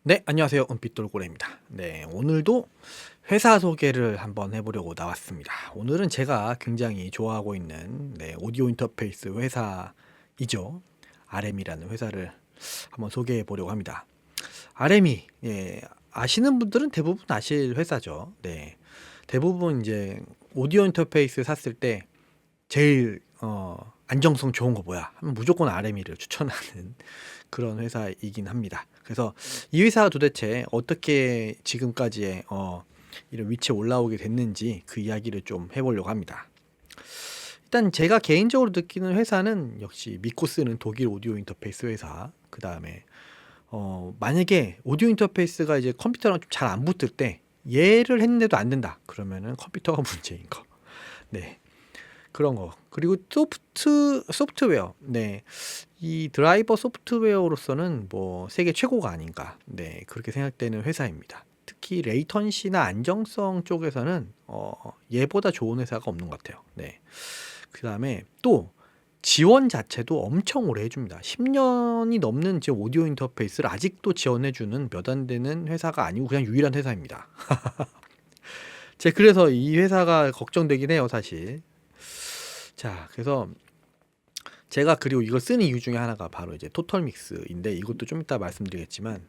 네, 안녕하세요. 은빛돌고래입니다. 네, 오늘도 회사 소개를 한번 해보려고 나왔습니다. 오늘은 제가 굉장히 좋아하고 있는 오디오 인터페이스 회사이죠. RM이라는 회사를 한번 소개해 보려고 합니다. RM이 아시는 분들은 대부분 아실 회사죠. 네, 대부분 이제 오디오 인터페이스 샀을 때 제일 안정성 좋은 거 뭐야? 하면 무조건 RM이를 추천하는 그런 회사이긴 합니다. 그래서 이 회사가 도대체 어떻게 지금까지의 이런 위치에 올라오게 됐는지 그 이야기를 좀 해보려고 합니다. 일단 제가 개인적으로 느끼는 회사는 역시 믿고 쓰는 독일 오디오 인터페이스 회사. 그 다음에 만약에 오디오 인터페이스가 이제 컴퓨터랑 좀 잘 안 붙을 때 얘를 했는데도 안 된다. 그러면은 컴퓨터가 문제인 거. 네. 그런 거. 그리고 소프트웨어. 네. 이 드라이버 소프트웨어로서는 뭐 세계 최고가 아닌가. 네. 그렇게 생각되는 회사입니다. 특히 레이턴시나 안정성 쪽에서는 얘보다 좋은 회사가 없는 것 같아요. 네. 그다음에 또 지원 자체도 엄청 오래 해줍니다. 10년이 넘는 제 오디오 인터페이스를 아직도 지원해주는 몇 안 되는 회사가 아니고 그냥 유일한 회사입니다. 제가 그래서 이 회사가 걱정되긴 해요, 사실. 자, 그래서 제가 그리고 이걸 쓰는 이유 중에 하나가 바로 이제 토탈 믹스인데 이것도 좀 이따 말씀드리겠지만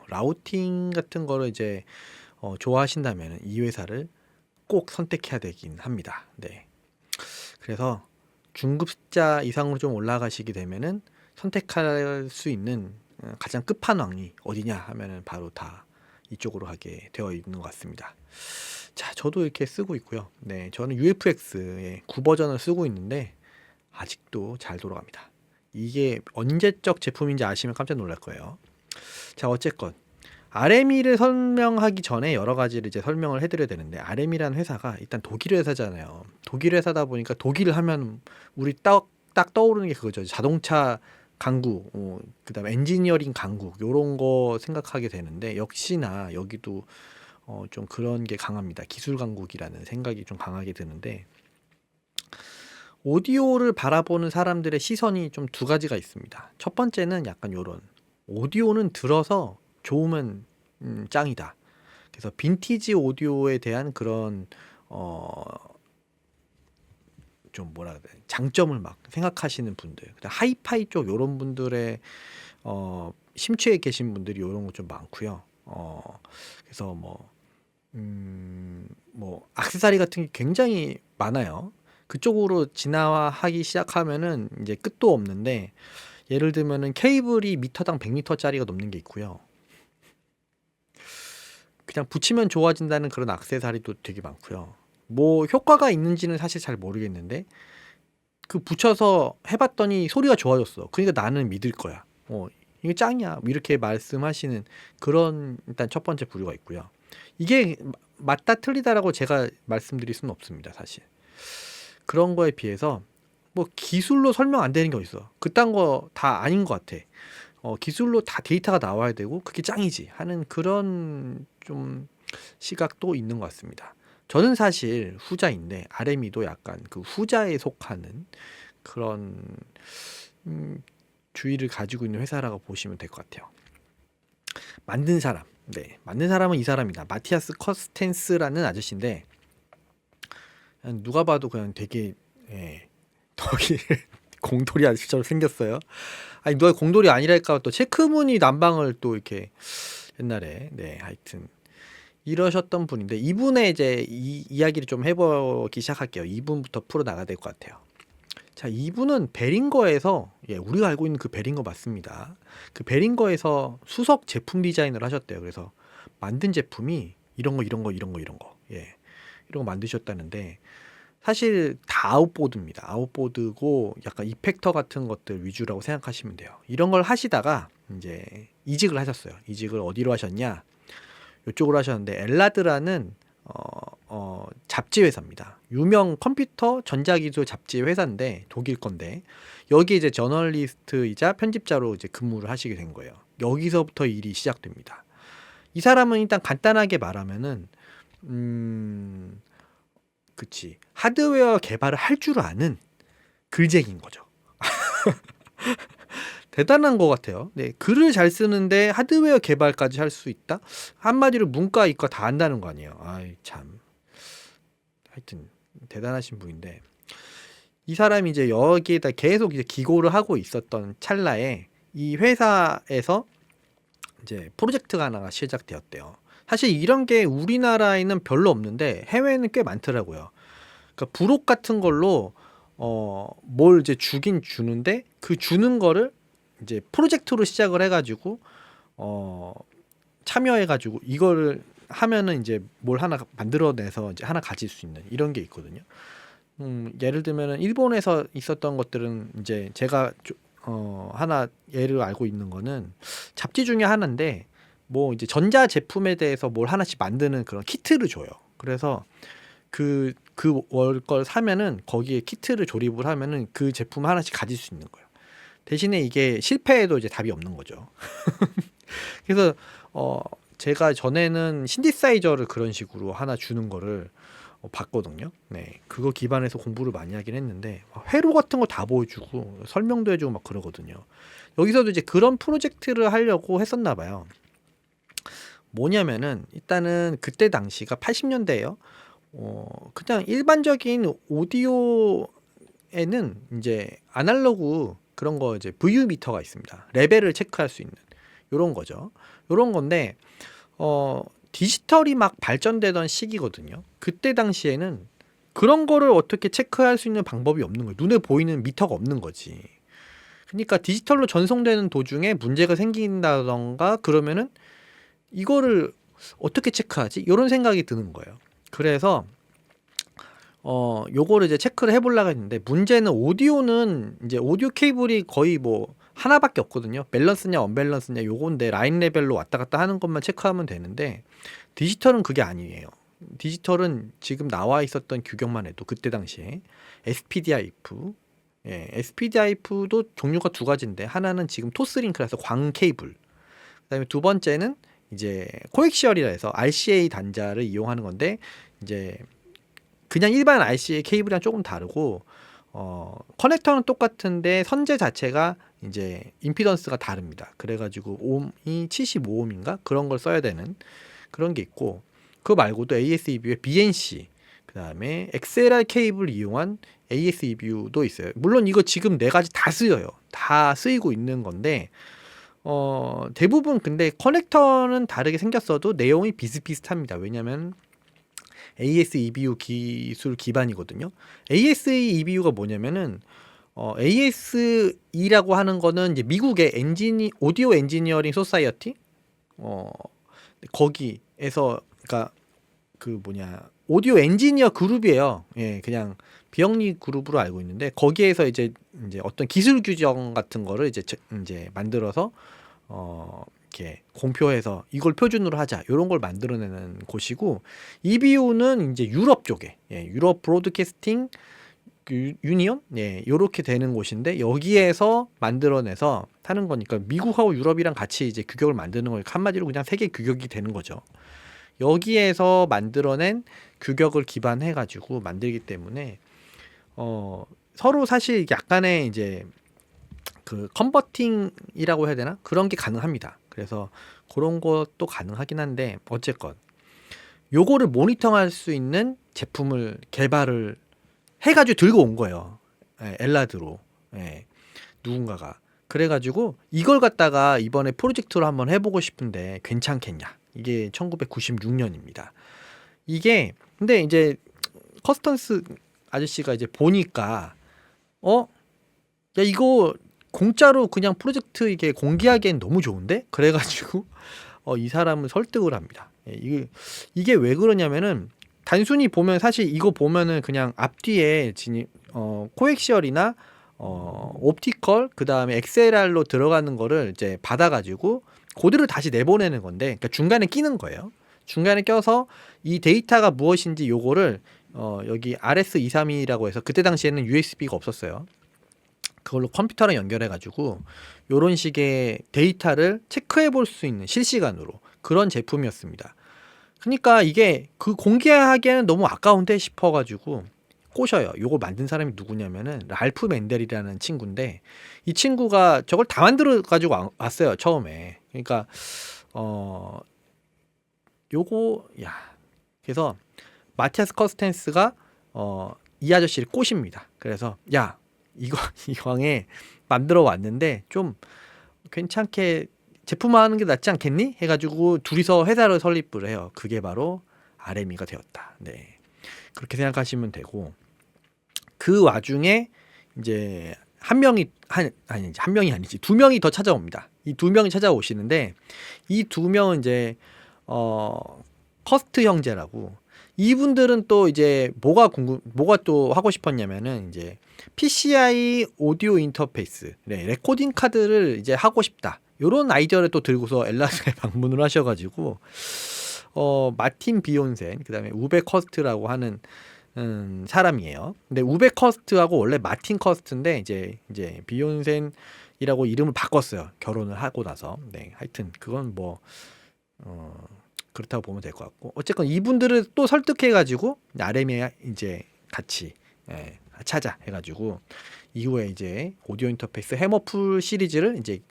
라우팅 같은 거를 이제 좋아하신다면 이 회사를 꼭 선택해야 되긴 합니다. 네. 그래서 중급자 이상으로 좀 올라가시게 되면은 선택할 수 있는 가장 끝판왕이 어디냐 하면은 바로 다 이쪽으로 가게 되어 있는 것 같습니다. 자, 저도 이렇게 쓰고 있고요. 네, 저는 UFX의 9버전을 쓰고 있는데 아직도 잘 돌아갑니다. 이게 언제적 제품인지 아시면 깜짝 놀랄 거예요. 자, 어쨌건 RM이를 설명하기 전에 여러 가지를 이제 설명을 해드려야 되는데 RM이라는 회사가 일단 독일 회사잖아요. 독일 회사다 보니까 독일 하면 우리 딱 떠오르는 게 그거죠. 자동차 강국, 그다음에 엔지니어링 강국 요런 거 생각하게 되는데 역시나 여기도 좀 그런 게 강합니다. 기술 강국이라는 생각이 좀 강하게 드는데 오디오를 바라보는 사람들의 시선이 좀 두 가지가 있습니다. 첫 번째는 약간 요런 오디오는 들어서 좋으면 짱이다. 그래서 빈티지 오디오에 대한 그런 좀 뭐라 그래 장점을 막 생각하시는 분들, 그다음 하이파이 쪽 요런 분들의 심취해 계신 분들이 요런 거 좀 많고요. 그래서 뭐 액세서리 같은 게 굉장히 많아요. 그쪽으로 진화하기 시작하면은 이제 끝도 없는데 예를 들면은 케이블이 미터당 100m짜리가 넘는 게 있고요. 그냥 붙이면 좋아진다는 그런 액세서리도 되게 많고요. 뭐 효과가 있는지는 사실 잘 모르겠는데 그 붙여서 해봤더니 소리가 좋아졌어. 그러니까 나는 믿을 거야. 이게 짱이야. 이렇게 말씀하시는 그런 일단 첫 번째 부류가 있고요. 이게 맞다 틀리다라고 제가 말씀드릴 수는 없습니다, 사실. 그런 거에 비해서 뭐 기술로 설명 안 되는 게 어딨어. 그딴 거 다 아닌 것 같아. 기술로 다 데이터가 나와야 되고 그게 짱이지 하는 그런 좀 시각도 있는 것 같습니다. 저는 사실 후자인데 RM이도 약간 그 후자에 속하는 그런 주의를 가지고 있는 회사라고 보시면 될 것 같아요. 만든 사람, 네, 만든 사람은 이 사람이다. 마티아스 커스텐스라는 아저씨인데 누가 봐도 그냥 되게 독일 공돌이 아저씨처럼 생겼어요. 아니 누가 공돌이 아니랄까 또 체크무늬 난방을 또 이렇게 옛날에 하여튼 이러셨던 분인데 이분의 이제 이 이야기를 좀 해보기 시작할게요. 이분부터 풀어 나가야 될 것 같아요. 자, 이분은 베링거에서 우리가 알고 있는 그 베링거 맞습니다. 그 베링거에서 수석 제품 디자인을 하셨대요. 그래서 만든 제품이 이런 거 이런 거 만드셨다는데 사실 다 아웃보드입니다. 아웃보드고 약간 이펙터 같은 것들 위주라고 생각하시면 돼요. 이런 걸 하시다가 이제 이직을 하셨어요. 이직을 어디로 하셨냐? 이쪽으로 하셨는데 엘라드라는 잡지 회사입니다. 유명 컴퓨터 전자기술 잡지 회사인데 독일 건데 여기 이제 저널리스트이자 편집자로 이제 근무를 하시게 된 거예요. 여기서부터 일이 시작됩니다. 이 사람은 일단 간단하게 말하면은 그치 하드웨어 개발을 할 줄 아는 글쟁이인 거죠. 대단한 것 같아요. 네, 글을 잘 쓰는데 하드웨어 개발까지 할 수 있다? 한마디로 문과 이과 다 한다는 거 아니에요. 아이 참. 하여튼 대단하신 분인데 이 사람이 이제 여기에다 계속 이제 기고를 하고 있었던 찰나에 이 회사에서 이제 프로젝트가 하나가 시작되었대요. 사실 이런 게 우리나라에는 별로 없는데 해외에는 꽤 많더라고요. 그러니까 부록 같은 걸로 뭘 이제 주긴 주는데 그 주는 거를 이제 프로젝트로 시작을 해가지고 참여해가지고 이거를 하면은 이제 뭘 하나 만들어내서 이제 하나 가질 수 있는 이런 게 있거든요. 예를 들면은 일본에서 있었던 것들은 이제 제가 하나 예를 알고 있는 거는 잡지 중에 하나인데 뭐 이제 전자 제품에 대해서 뭘 하나씩 만드는 그런 키트를 줘요. 그래서 그 월 걸 사면은 거기에 키트를 조립을 하면은 그 제품 하나씩 가질 수 있는 거예요. 대신에 이게 실패해도 이제 답이 없는 거죠. 그래서 제가 전에는 신디사이저를 그런 식으로 하나 주는 거를 봤거든요. 네, 그거 기반해서 공부를 많이 하긴 했는데 회로 같은 거 다 보여주고 설명도 해주고 막 그러거든요. 여기서도 이제 그런 프로젝트를 하려고 했었나 봐요. 뭐냐면은 일단은 그때 당시가 80년대예요. 그냥 일반적인 오디오에는 이제 아날로그 그런 거 이제 VU 미터가 있습니다. 레벨을 체크할 수 있는 요런 거죠. 요런 건데 디지털이 막 발전되던 시기거든요. 그때 당시에는 그런 거를 어떻게 체크할 수 있는 방법이 없는 거예요. 눈에 보이는 미터가 없는 거지. 그러니까 디지털로 전송되는 도중에 문제가 생긴다던가 그러면은 이거를 어떻게 체크하지? 이런 생각이 드는 거예요. 그래서 요거를 이제 체크를 해보려고 했는데 문제는 오디오는 이제 오디오 케이블이 거의 뭐 하나밖에 없거든요. 밸런스냐 언밸런스냐 요건데 라인 레벨로 왔다 갔다 하는 것만 체크하면 되는데 디지털은 그게 아니에요. 디지털은 지금 나와 있었던 규격만 해도 그때 당시에 SPDIF, SPDIF도 종류가 두 가지인데 하나는 지금 토스링크라서 광 케이블, 그다음에 두 번째는 이제 코엑시얼이라 해서 RCA 단자를 이용하는 건데 이제 그냥 일반 RCA 케이블이랑 조금 다르고 커넥터는 똑같은데 선재 자체가 이제 임피던스가 다릅니다. 그래가지고 옴이 75옴인가 그런 걸 써야 되는 그런 게 있고 그거 말고도 AS-EBU의 BNC 그다음에 XLR 케이블 이용한 AS-EBU도 있어요. 물론 이거 지금 네 가지 다 쓰여요. 다 쓰이고 있는 건데 대부분 근데 커넥터는 다르게 생겼어도 내용이 비슷비슷합니다. 왜냐면 AS-EBU 기술 기반이거든요. AS-EBU가 뭐냐면은 ASE라고 하는 거는 이제 미국의 오디오 엔지니어링 소사이어티 거기에서 그러니까 그 오디오 엔지니어 그룹이에요. 예, 그냥 비영리 그룹으로 알고 있는데 거기에서 이제 어떤 기술 규정 같은 거를 이제 만들어서 이렇게 공표해서 이걸 표준으로 하자 이런 걸 만들어내는 곳이고 EBU는 이제 유럽 쪽에 유럽 브로드캐스팅 유니온 요렇게 되는 곳인데 여기에서 만들어내서 하는 거니까 미국하고 유럽이랑 같이 이제 규격을 만드는 거니까 한마디로 그냥 세계 규격이 되는 거죠. 여기에서 만들어낸 규격을 기반해 가지고 만들기 때문에 서로 사실 약간의 이제 그 컨버팅이라고 해야 되나? 그런 게 가능합니다. 그래서 그런 것도 가능하긴 한데 어쨌건 요거를 모니터할 수 있는 제품을 개발을 해가지고 들고 온 거예요. 엘라드로 누군가가 그래가지고 이걸 갖다가 이번에 프로젝트로 한번 해보고 싶은데 괜찮겠냐? 이게 1996년입니다. 이게 근데 이제 커스턴스 아저씨가 이제 보니까 야 이거 공짜로 그냥 프로젝트 이게 공개하기엔 너무 좋은데? 그래가지고 이 사람을 설득을 합니다. 이게 왜 그러냐면은 단순히 보면 사실 이거 보면은 그냥 앞뒤에 코엑시얼이나 옵티컬 그 다음에 XLR로 들어가는 거를 이제 받아가지고 그대로 다시 내보내는 건데 그러니까 중간에 끼는 거예요. 중간에 껴서 이 데이터가 무엇인지 요거를 여기 RS232라고 해서 그때 당시에는 USB가 없었어요. 그걸로 컴퓨터랑 연결해가지고 요런 식의 데이터를 체크해 볼 수 있는 실시간으로 그런 제품이었습니다. 그러니까 이게 그 공개하기에는 너무 아까운데 싶어가지고 꼬셔요. 요걸 만든 사람이 누구냐면은 랄프 맨델이라는 친구인데 이 친구가 저걸 다 만들어 가지고 왔어요 처음에. 그러니까 요거 야 그래서 마티아스 커스텐스가 이 아저씨를 꼬십니다. 그래서 야 이거 이왕에 만들어 왔는데 좀 괜찮게 제품화하는 게 낫지 않겠니? 해가지고 둘이서 회사를 설립을 해요. 그게 바로 RME가 되었다. 네. 그렇게 생각하시면 되고 그 와중에 이제 한 명이 한 명이 아니지 두 명이 더 찾아옵니다. 이 두 명이 찾아오시는데 이 두 명은 이제 커스트 형제라고 이분들은 또 이제 뭐가 또 하고 싶었냐면은 이제 PCI 오디오 인터페이스, 네, 레코딩 카드를 이제 하고 싶다. 요런 아이디어를 또 들고서 엘라스에 방문을 하셔가지고 마틴 비욘센 그다음에 우베 커스트라고 하는 사람이에요. 근데 우베 커스트하고 원래 마틴 커스트인데 이제 비욘센이라고 이름을 바꿨어요. 결혼을 하고 나서. 네, 하여튼 그건 뭐 그렇다고 보면 될 것 같고 어쨌건 이분들을 또 설득해가지고 RM에 이제 같이 찾아 해가지고 이후에 이제 오디오 인터페이스 해머풀 시리즈를 이제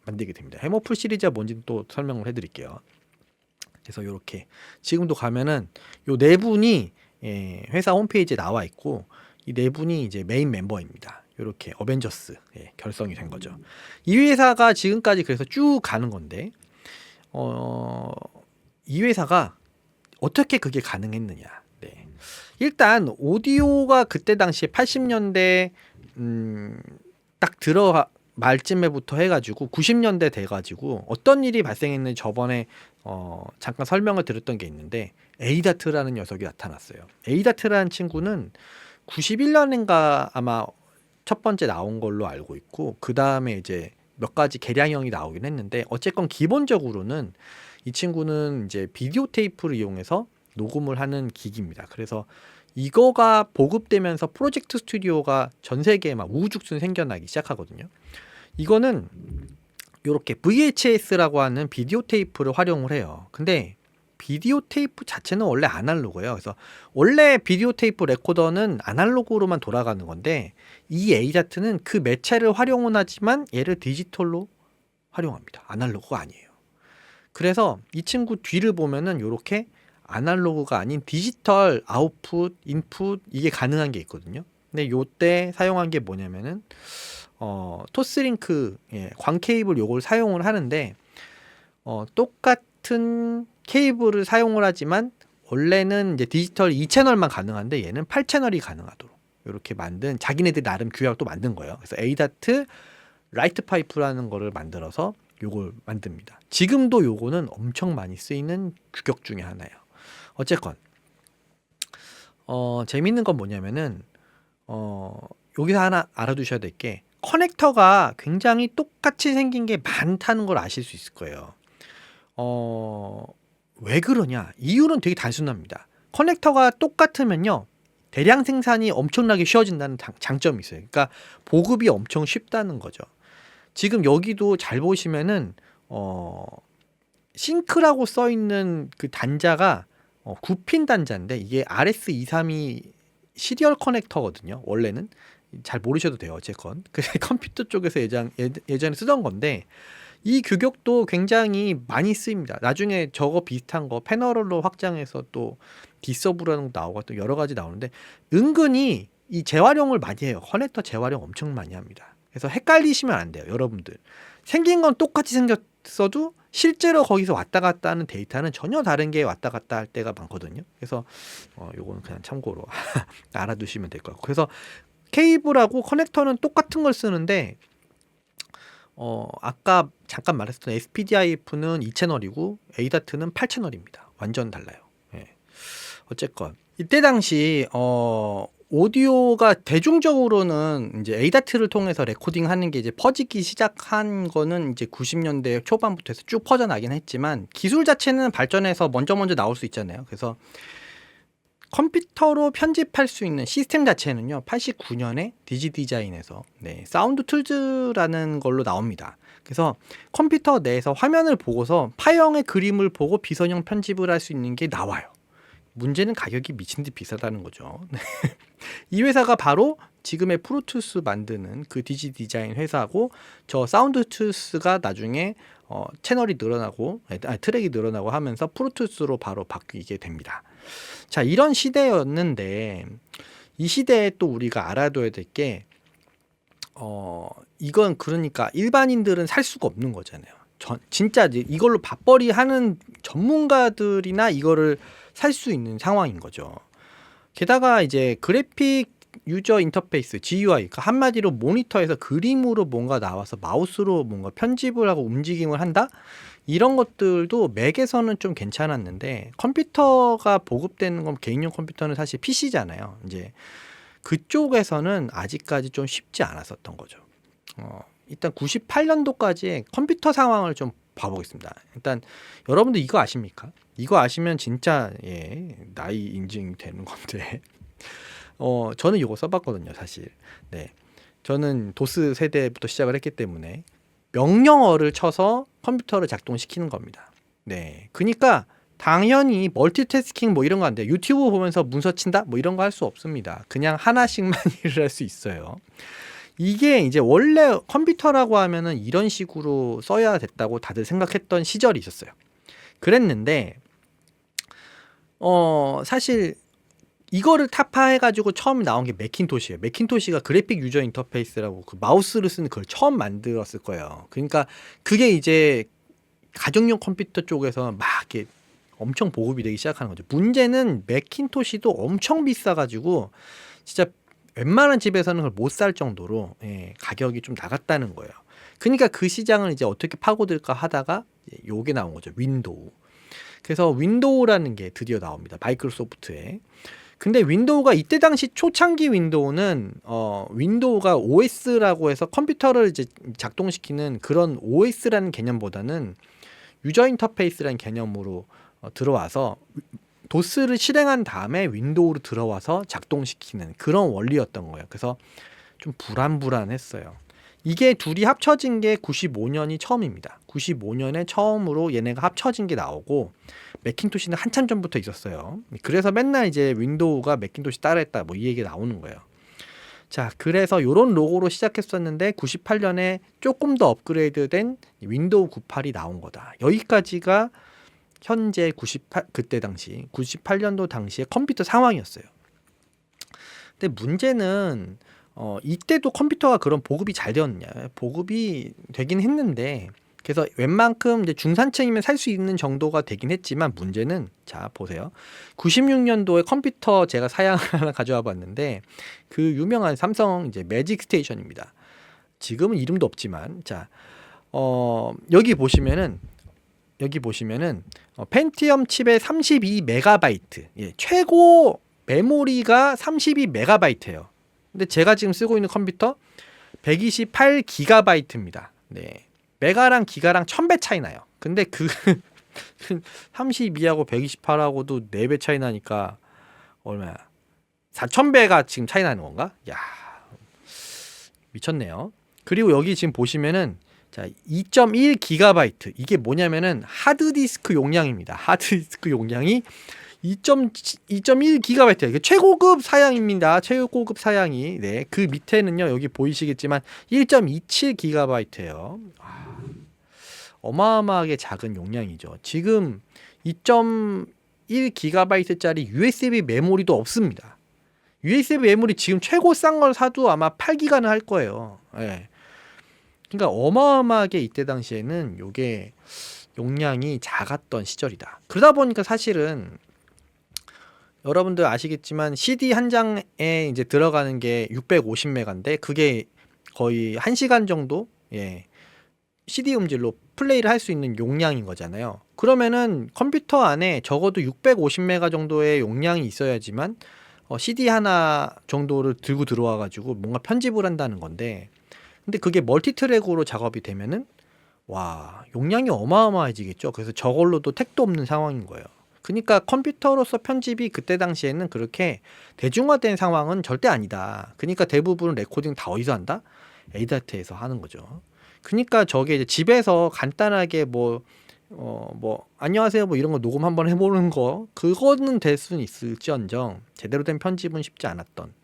만들게 됩니다. 해머풀 시리즈가 뭔지 또 설명을 해드릴게요. 그래서 이렇게 지금도 가면은 요 네 분이 회사 홈페이지에 나와 있고 이 네 분이 이제 메인 멤버입니다. 이렇게 어벤져스 결성이 된 거죠. 이 회사가 지금까지 그래서 쭉 가는 건데 이 회사가 어떻게 그게 가능했느냐? 네. 일단 오디오가 그때 당시에 80년대 딱 들어가 말쯤에부터 해가지고 90년대 돼가지고 어떤 일이 발생했는지 저번에 잠깐 설명을 드렸던 게 있는데 에이다트라는 녀석이 나타났어요. 에이다트라는 친구는 91년인가 아마 첫 번째 나온 걸로 알고 있고 그 다음에 이제 몇 가지 개량형이 나오긴 했는데 어쨌건 기본적으로는 이 친구는 이제 비디오 테이프를 이용해서 녹음을 하는 기기입니다. 그래서 이거가 보급되면서 프로젝트 스튜디오가 전 세계에 막 우후죽순 생겨나기 시작하거든요. 이거는 이렇게 VHS라고 하는 비디오 테이프를 활용을 해요. 근데 비디오 테이프 자체는 원래 아날로그예요. 그래서 원래 비디오 테이프 레코더는 아날로그로만 돌아가는 건데 이 에이다트는 그 매체를 활용은 하지만 얘를 디지털로 활용합니다. 아날로그가 아니에요. 그래서 이 친구 뒤를 보면은 이렇게 아날로그가 아닌 디지털 아웃풋, 인풋 이게 가능한 게 있거든요. 근데 요때 사용한 게 뭐냐면은 토스링크 광 케이블 요걸 사용을 하는데 똑같은 케이블을 사용을 하지만 원래는 이제 디지털 2채널만 가능한데 얘는 8채널이 가능하도록 이렇게 만든 자기네들 나름 규약을 또 만든 거예요. 그래서 에이다트 라이트 파이프라는 거를 만들어서 요걸 만듭니다. 지금도 요거는 엄청 많이 쓰이는 규격 중에 하나예요. 어쨌건 재밌는 건 뭐냐면은 여기서 하나 알아두셔야 될 게 커넥터가 굉장히 똑같이 생긴 게 많다는 걸 아실 수 있을 거예요. 왜 그러냐? 이유는 되게 단순합니다. 커넥터가 똑같으면요. 대량 생산이 엄청나게 쉬워진다는 장점이 있어요. 그러니까 보급이 엄청 쉽다는 거죠. 지금 여기도 잘 보시면은 싱크라고 써 있는 그 단자가 9핀 단자인데 이게 RS232 시리얼 커넥터거든요. 원래는 잘 모르셔도 돼요. 어쨌건 컴퓨터 쪽에서 예전에 쓰던 건데 이 규격도 굉장히 많이 쓰입니다. 나중에 저거 비슷한 거 패널로 확장해서 또 디서브라는 거 나오고 또 여러 가지 나오는데 은근히 이 재활용을 많이 해요. 커넥터 재활용 엄청 많이 합니다. 그래서 헷갈리시면 안 돼요. 여러분들 생긴 건 똑같이 생겼어도 실제로 거기서 왔다 갔다 하는 데이터는 전혀 다른 게 왔다 갔다 할 때가 많거든요. 그래서 요거는 그냥 참고로 알아두시면 될 것 같고 그래서 케이블하고 커넥터는 똑같은 걸 쓰는데 아까 잠깐 말했던 SPDIF는 2채널이고 에이다트는 8채널입니다. 완전 달라요. 어쨌건 이때 당시 오디오가 대중적으로는 이제 에이다트를 통해서 레코딩하는 게 이제 퍼지기 시작한 거는 이제 90년대 초반부터 해서 쭉 퍼져나긴 했지만 기술 자체는 발전해서 먼저 나올 수 있잖아요. 그래서 컴퓨터로 편집할 수 있는 시스템 자체는요 89년에 디지디자인에서 사운드 툴즈라는 걸로 나옵니다. 그래서 컴퓨터 내에서 화면을 보고서 파형의 그림을 보고 비선형 편집을 할 수 있는 게 나와요. 문제는 가격이 미친 듯 비싸다는 거죠. 이 회사가 바로 지금의 프로툴스 만드는 그 디지 디자인 회사고, 저 사운드툴스가 나중에 채널이 늘어나고 트랙이 늘어나고 하면서 프로툴스로 바로 바뀌게 됩니다. 자, 이런 시대였는데 이 시대에 또 우리가 알아둬야 될 게 이건 그러니까 일반인들은 살 수가 없는 거잖아요. 진짜 이걸로 밥벌이 하는 전문가들이나 이거를 살 수 있는 상황인 거죠. 게다가 이제 그래픽 유저 인터페이스 GUI, 한마디로 모니터에서 그림으로 뭔가 나와서 마우스로 뭔가 편집을 하고 움직임을 한다? 이런 것들도 맥에서는 좀 괜찮았는데, 컴퓨터가 보급되는 건 개인용 컴퓨터는 사실 PC잖아요. 이제 그쪽에서는 아직까지 좀 쉽지 않았었던 거죠. 일단 98년도까지의 컴퓨터 상황을 좀 봐보겠습니다. 일단 여러분들 이거 아십니까? 이거 아시면 진짜 나이 인증이 되는 건데 저는 이거 써봤거든요, 사실. 네, 저는 도스 세대부터 시작을 했기 때문에 명령어를 쳐서 컴퓨터를 작동시키는 겁니다. 네, 그러니까 당연히 멀티태스킹 뭐 이런 거 안 돼요. 유튜브 보면서 문서 친다 뭐 이런 거 할 수 없습니다. 그냥 하나씩만 일을 할 수 있어요. 이게 이제 원래 컴퓨터라고 하면은 이런 식으로 써야 됐다고 다들 생각했던 시절이 있었어요. 그랬는데 사실 이거를 타파해가지고 처음 나온 게 맥킨토시예요. 맥킨토시가 그래픽 유저 인터페이스라고 그 마우스를 쓰는 걸 처음 만들었을 거예요. 그러니까 그게 이제 가정용 컴퓨터 쪽에서 막 이렇게 엄청 보급이 되기 시작하는 거죠. 문제는 맥킨토시도 엄청 비싸가지고 진짜 웬만한 집에서는 그걸 못 살 정도로 가격이 좀 나갔다는 거예요. 그러니까 그 시장을 이제 어떻게 파고들까 하다가 요게 나온 거죠. 윈도우. 그래서 윈도우라는 게 드디어 나옵니다. 마이크로소프트에. 근데 윈도우가 이때 당시 초창기 윈도우는 윈도우가 OS라고 해서 컴퓨터를 이제 작동시키는 그런 OS라는 개념보다는 유저 인터페이스라는 개념으로 들어와서 도스를 실행한 다음에 윈도우로 들어와서 작동시키는 그런 원리였던 거예요. 그래서 좀 불안했어요. 이게 둘이 합쳐진 게 95년이 처음입니다. 95년에 처음으로 얘네가 합쳐진 게 나오고, 맥킨토시는 한참 전부터 있었어요. 그래서 맨날 이제 윈도우가 맥킨토시 따라했다 뭐 이 얘기 나오는 거예요. 자, 그래서 요런 로고로 시작했었는데 98년에 조금 더 업그레이드된 윈도우 98이 나온 거다. 여기까지가 현재 그때 당시 98년도 당시의 컴퓨터 상황이었어요. 근데 문제는 이때도 컴퓨터가 그런 보급이 잘 되었냐? 보급이 되긴 했는데, 그래서 웬만큼 이제 중산층이면 살 수 있는 정도가 되긴 했지만, 문제는 자 보세요. 96년도에 컴퓨터 제가 사양을 하나 가져와 봤는데, 그 유명한 삼성 이제 매직 스테이션입니다. 지금은 이름도 없지만, 자 여기 보시면은 펜티엄 칩의 32메가바이트, 최고 메모리가 32메가바이트예요. 근데 제가 지금 쓰고 있는 컴퓨터 128기가바이트입니다. 네. 메가랑 기가랑 1000배 차이 나요. 근데 그 32하고 128하고도 4배 차이 나니까 얼마야? 4000배가 지금 차이 나는 건가? 야, 미쳤네요. 그리고 여기 지금 보시면은 자, 2.1기가바이트. 이게 뭐냐면은 하드디스크 용량입니다. 하드디스크 용량이 2.1기가바이트. 이게 최고급 사양입니다. 최고급 사양이. 네. 그 밑에는요. 여기 보이시겠지만 1.27기가바이트예요. 어마어마하게 작은 용량이죠. 지금 2.1기가바이트짜리 USB 메모리도 없습니다. USB 메모리 지금 최고 싼 걸 사도 아마 8기가는 할 거예요. 네. 그러니까 어마어마하게 이때 당시에는 요게 용량이 작았던 시절이다. 그러다 보니까 사실은 여러분들 아시겠지만 CD 한 장에 이제 들어가는 게 650메가인데 그게 거의 1시간 정도 CD 음질로 플레이를 할 수 있는 용량인 거잖아요. 그러면은 컴퓨터 안에 적어도 650메가 정도의 용량이 있어야지만 CD 하나 정도를 들고 들어와 가지고 뭔가 편집을 한다는 건데, 근데 그게 멀티트랙으로 작업이 되면은 와, 용량이 어마어마해지겠죠. 그래서 저걸로도 택도 없는 상황인 거예요. 그러니까 컴퓨터로서 편집이 그때 당시에는 그렇게 대중화된 상황은 절대 아니다. 그러니까 대부분 레코딩 다 어디서 한다? 에이다트에서 하는 거죠. 그러니까 저게 이제 집에서 간단하게 뭐 뭐 안녕하세요 뭐 이런 거 녹음 한번 해보는 거 그거는 될 수는 있을지언정 제대로 된 편집은 쉽지 않았던.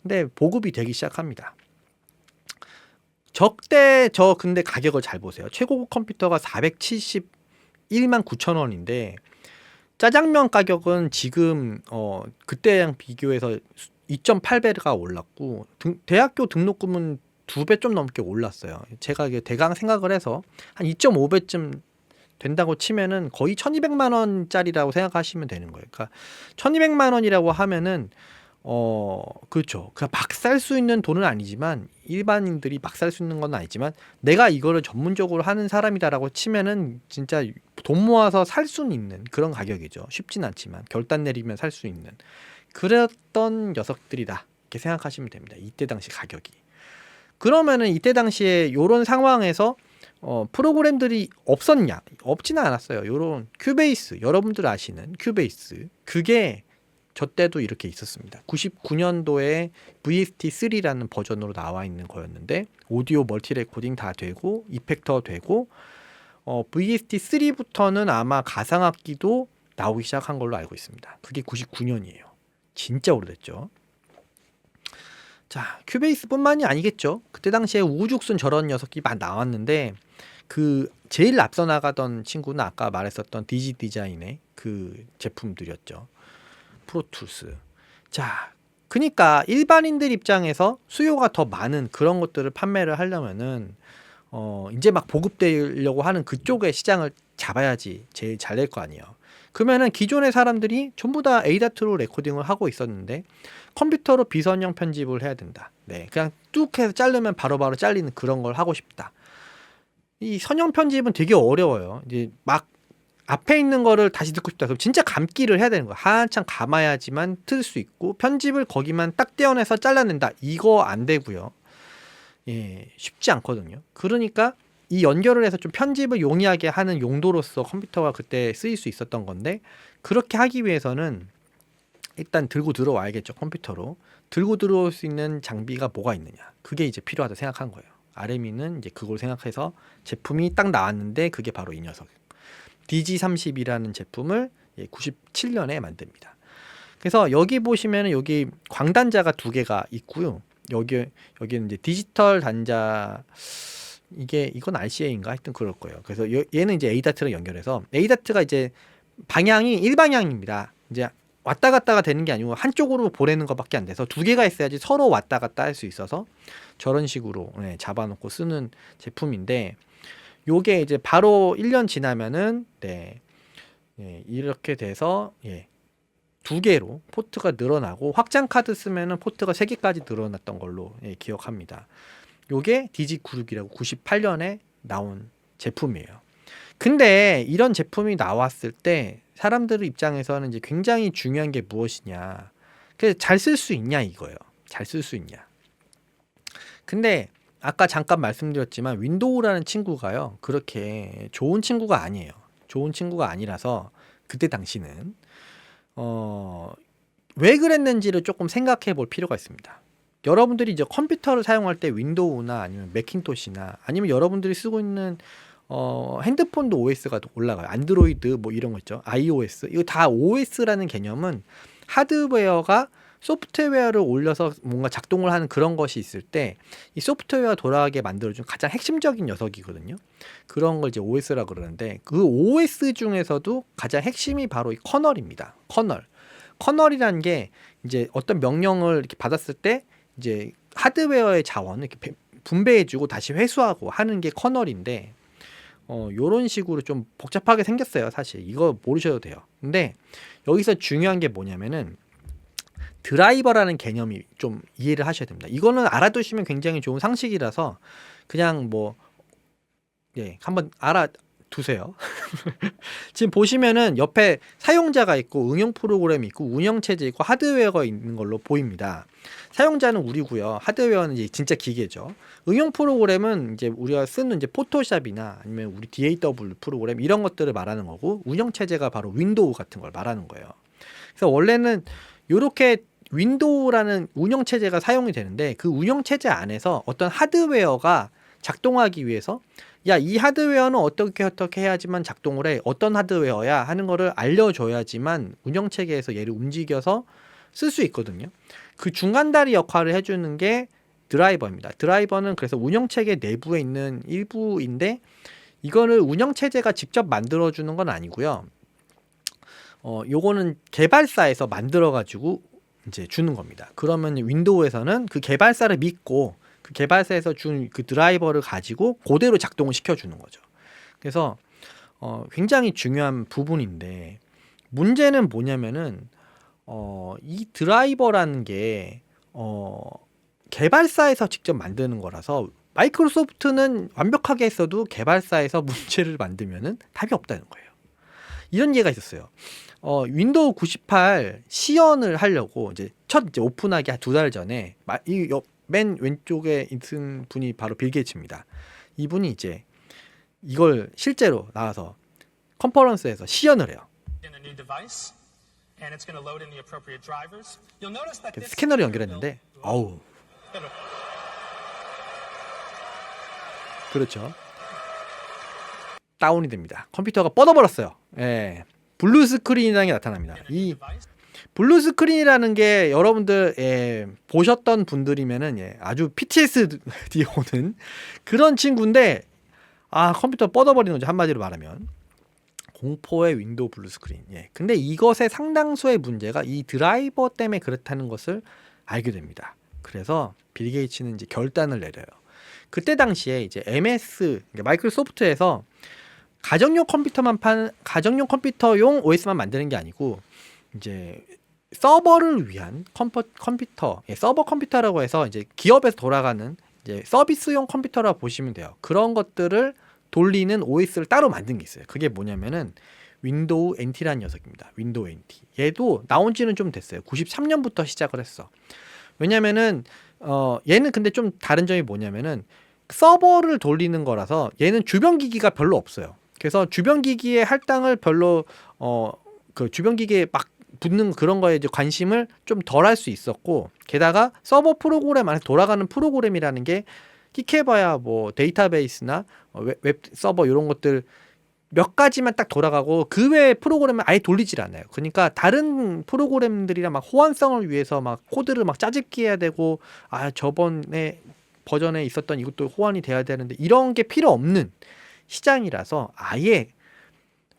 근데 보급이 되기 시작합니다. 적대 저 근데 가격을 잘 보세요. 최고급 컴퓨터가 471만 9천 원인데 짜장면 가격은 지금 그때랑 비교해서 2.8배가 올랐고 대학교 등록금은 2배 좀 넘게 올랐어요. 제가 이게 대강 생각을 해서 한 2.5배쯤 된다고 치면은 거의 1200만 원짜리라고 생각하시면 되는 거예요. 그러니까 1200만 원이라고 하면은 그렇죠. 그냥 막 살 수 있는 돈은 아니지만 일반인들이 막 살 수 있는 건 아니지만 내가 이거를 전문적으로 하는 사람이다라고 치면은 진짜 돈 모아서 살 수는 있는 그런 가격이죠. 쉽진 않지만 결단 내리면 살 수 있는 그랬던 녀석들이다. 이렇게 생각하시면 됩니다. 이때 당시 가격이. 그러면은 이때 당시에 요런 상황에서 프로그램들이 없었냐? 없지는 않았어요. 요런 큐베이스, 여러분들 아시는 큐베이스. 그게 저 때도 이렇게 있었습니다. 99년도에 VST3라는 버전으로 나와 있는 거였는데 오디오 멀티 레코딩 다 되고 이펙터 되고 VST3부터는 아마 가상악기도 나오기 시작한 걸로 알고 있습니다. 그게 99년이에요. 진짜 오래됐죠. 자, 큐베이스뿐만이 아니겠죠. 그때 당시에 우후죽순 저런 녀석이 막 나왔는데 그 제일 앞서 나가던 친구는 아까 말했었던 디지 디자인의 그 제품들이었죠. 프로툴스. 자, 그러니까 일반인들 입장에서 수요가 더 많은 그런 것들을 판매를 하려면은 이제 막 보급되려고 하는 그쪽의 시장을 잡아야지 제일 잘 될 거 아니에요. 그러면은 기존의 사람들이 전부 다 ADAT로 레코딩을 하고 있었는데 컴퓨터로 비선형 편집을 해야 된다. 네, 그냥 뚝 해서 자르면 바로바로 잘리는 그런 걸 하고 싶다. 이 선형 편집은 되게 어려워요. 이제 막 앞에 있는 거를 다시 듣고 싶다. 그럼 진짜 감기를 해야 되는 거야. 한참 감아야지만 틀 수 있고 편집을 거기만 딱 떼어내서 잘라낸다. 이거 안 되고요. 예, 쉽지 않거든요. 그러니까 이 연결을 해서 좀 편집을 용이하게 하는 용도로서 컴퓨터가 그때 쓰일 수 있었던 건데 그렇게 하기 위해서는 일단 들고 들어와야겠죠. 컴퓨터로. 들고 들어올 수 있는 장비가 뭐가 있느냐. 그게 이제 필요하다 생각한 거예요. RM이는 이제 그걸 생각해서 제품이 딱 나왔는데 그게 바로 이 녀석. DG30이라는 제품을 97년에 만듭니다. 그래서 여기 보시면은 여기 광단자가 두 개가 있고요. 여기는 이제 디지털 단자 이건 RCA인가 하여튼 그럴 거예요. 그래서 얘는 이제 ADAT랑 연결해서 ADAT가 이제 방향이 일방향입니다. 이제 왔다 갔다가 되는 게 아니고 한쪽으로 보내는 것밖에 안 돼서 두 개가 있어야지 서로 왔다 갔다 할 수 있어서 저런 식으로 잡아놓고 쓰는 제품인데 요게 이제 바로 1년 지나면은 이렇게 돼서 두 개로 포트가 늘어나고 확장 카드 쓰면은 포트가 3개까지 늘어났던 걸로 기억합니다. 요게 DG96이라고 98년에 나온 제품이에요. 근데 이런 제품이 나왔을 때 사람들 입장에서는 이제 굉장히 중요한 게 무엇이냐. 그래서 잘 쓸 수 있냐 이거예요. 잘 쓸 수 있냐. 근데 아까 잠깐 말씀드렸지만 윈도우라는 친구가요. 그렇게 좋은 친구가 아니에요. 좋은 친구가 아니라서 그때 당시는 왜 그랬는지를 조금 생각해 볼 필요가 있습니다. 여러분들이 이제 컴퓨터를 사용할 때 윈도우나 아니면 매킨토시나 아니면 여러분들이 쓰고 있는 핸드폰도 OS가 올라가요. 안드로이드 뭐 이런 거 있죠. iOS. 이거 다 OS라는 개념은 하드웨어가 소프트웨어를 올려서 뭔가 작동을 하는 그런 것이 있을 때 이 소프트웨어가 돌아가게 만들어준 가장 핵심적인 녀석이거든요. 그런 걸 이제 OS라고 그러는데 그 OS 중에서도 가장 핵심이 바로 이 커널입니다. 커널이라는 게 이제 어떤 명령을 이렇게 받았을 때 이제 하드웨어의 자원을 이렇게 분배해주고 다시 회수하고 하는 게 커널인데 요런 식으로 좀 복잡하게 생겼어요. 사실 이거 모르셔도 돼요. 근데 여기서 중요한 게 뭐냐면은 드라이버라는 개념이 좀 이해를 하셔야 됩니다. 이거는 알아두시면 굉장히 좋은 상식이라서 그냥 한번 알아두세요. 지금 보시면은 옆에 사용자가 있고 응용 프로그램이 있고 운영체제 있고 하드웨어가 있는 걸로 보입니다. 사용자는 우리고요. 하드웨어는 이제 진짜 기계죠. 응용 프로그램은 이제 우리가 쓰는 이제 포토샵이나 아니면 우리 DAW 프로그램 이런 것들을 말하는 거고 운영체제가 바로 윈도우 같은 걸 말하는 거예요. 그래서 원래는 이렇게 윈도우라는 운영체제가 사용이 되는데 그 운영체제 안에서 어떤 하드웨어가 작동하기 위해서 야, 이 하드웨어는 어떻게 해야지만 작동을 해. 어떤 하드웨어야 하는 거를 알려줘야지만 운영체계에서 얘를 움직여서 쓸 수 있거든요. 그 중간다리 역할을 해주는 게 드라이버입니다. 드라이버는 그래서 운영체계 내부에 있는 일부인데 이거를 운영체제가 직접 만들어주는 건 아니고요. 요거는 개발사에서 만들어가지고 이제 주는 겁니다. 그러면 윈도우에서는 그 개발사를 믿고 그 개발사에서 준 그 드라이버를 가지고 그대로 작동을 시켜주는 거죠. 그래서 굉장히 중요한 부분인데 문제는 뭐냐면은 이 드라이버라는 게 개발사에서 직접 만드는 거라서 마이크로소프트는 완벽하게 했어도 개발사에서 문제를 만들면은 답이 없다는 거예요. 이런 예가 있었어요. 윈도우 98 시연을 하려고 이제 오픈하기 한 2달 전에 맨 왼쪽에 있는 분이 바로 빌 게이츠입니다. 이분이 이제 이걸 실제로 나와서 컨퍼런스에서 시연을 해요. 스캐너를 연결했는데 어우 그렇죠. 다운이 됩니다. 컴퓨터가 뻗어버렸어요. 예. 블루 스크린이라는 게 나타납니다. 이 블루 스크린이라는 게 여러분들 보셨던 분들이면은 아주 PTSD 오는 그런 친구인데 컴퓨터 뻗어버리는 거죠. 한마디로 말하면 공포의 윈도우 블루 스크린. 근데 이것의 상당수의 문제가 이 드라이버 때문에 그렇다는 것을 알게 됩니다. 그래서 빌 게이츠는 이제 결단을 내려요. 그때 당시에 이제 MS 마이크로소프트에서 가정용 컴퓨터용 OS만 만드는 게 아니고 이제 서버를 위한 컴퓨터, 서버 컴퓨터라고 해서 이제 기업에서 돌아가는 이제 서비스용 컴퓨터라고 보시면 돼요. 그런 것들을 돌리는 OS를 따로 만든 게 있어요. 그게 뭐냐면은 윈도우 NT라는 녀석입니다. 윈도우 NT. 얘도 나온 지는 좀 됐어요. 93년부터 시작을 했어. 왜냐면은 얘는 근데 좀 다른 점이 뭐냐면은 서버를 돌리는 거라서 얘는 주변 기기가 별로 없어요. 그래서 주변 기기의 할당을 별로 그 주변 기기에 막 붙는 그런 거에 이제 관심을 좀 덜 할 수 있었고, 게다가 서버 프로그램 안에 돌아가는 프로그램이라는 게 끽해봐야 뭐 데이터베이스나 웹 서버 이런 것들 몇 가지만 딱 돌아가고 그 외의 프로그램을 아예 돌리질 않아요. 그러니까 다른 프로그램들이랑 막 호환성을 위해서 막 코드를 막 짜집기 해야 되고 저번에 버전에 있었던 이것도 호환이 돼야 되는데 이런 게 필요 없는 시장이라서 아예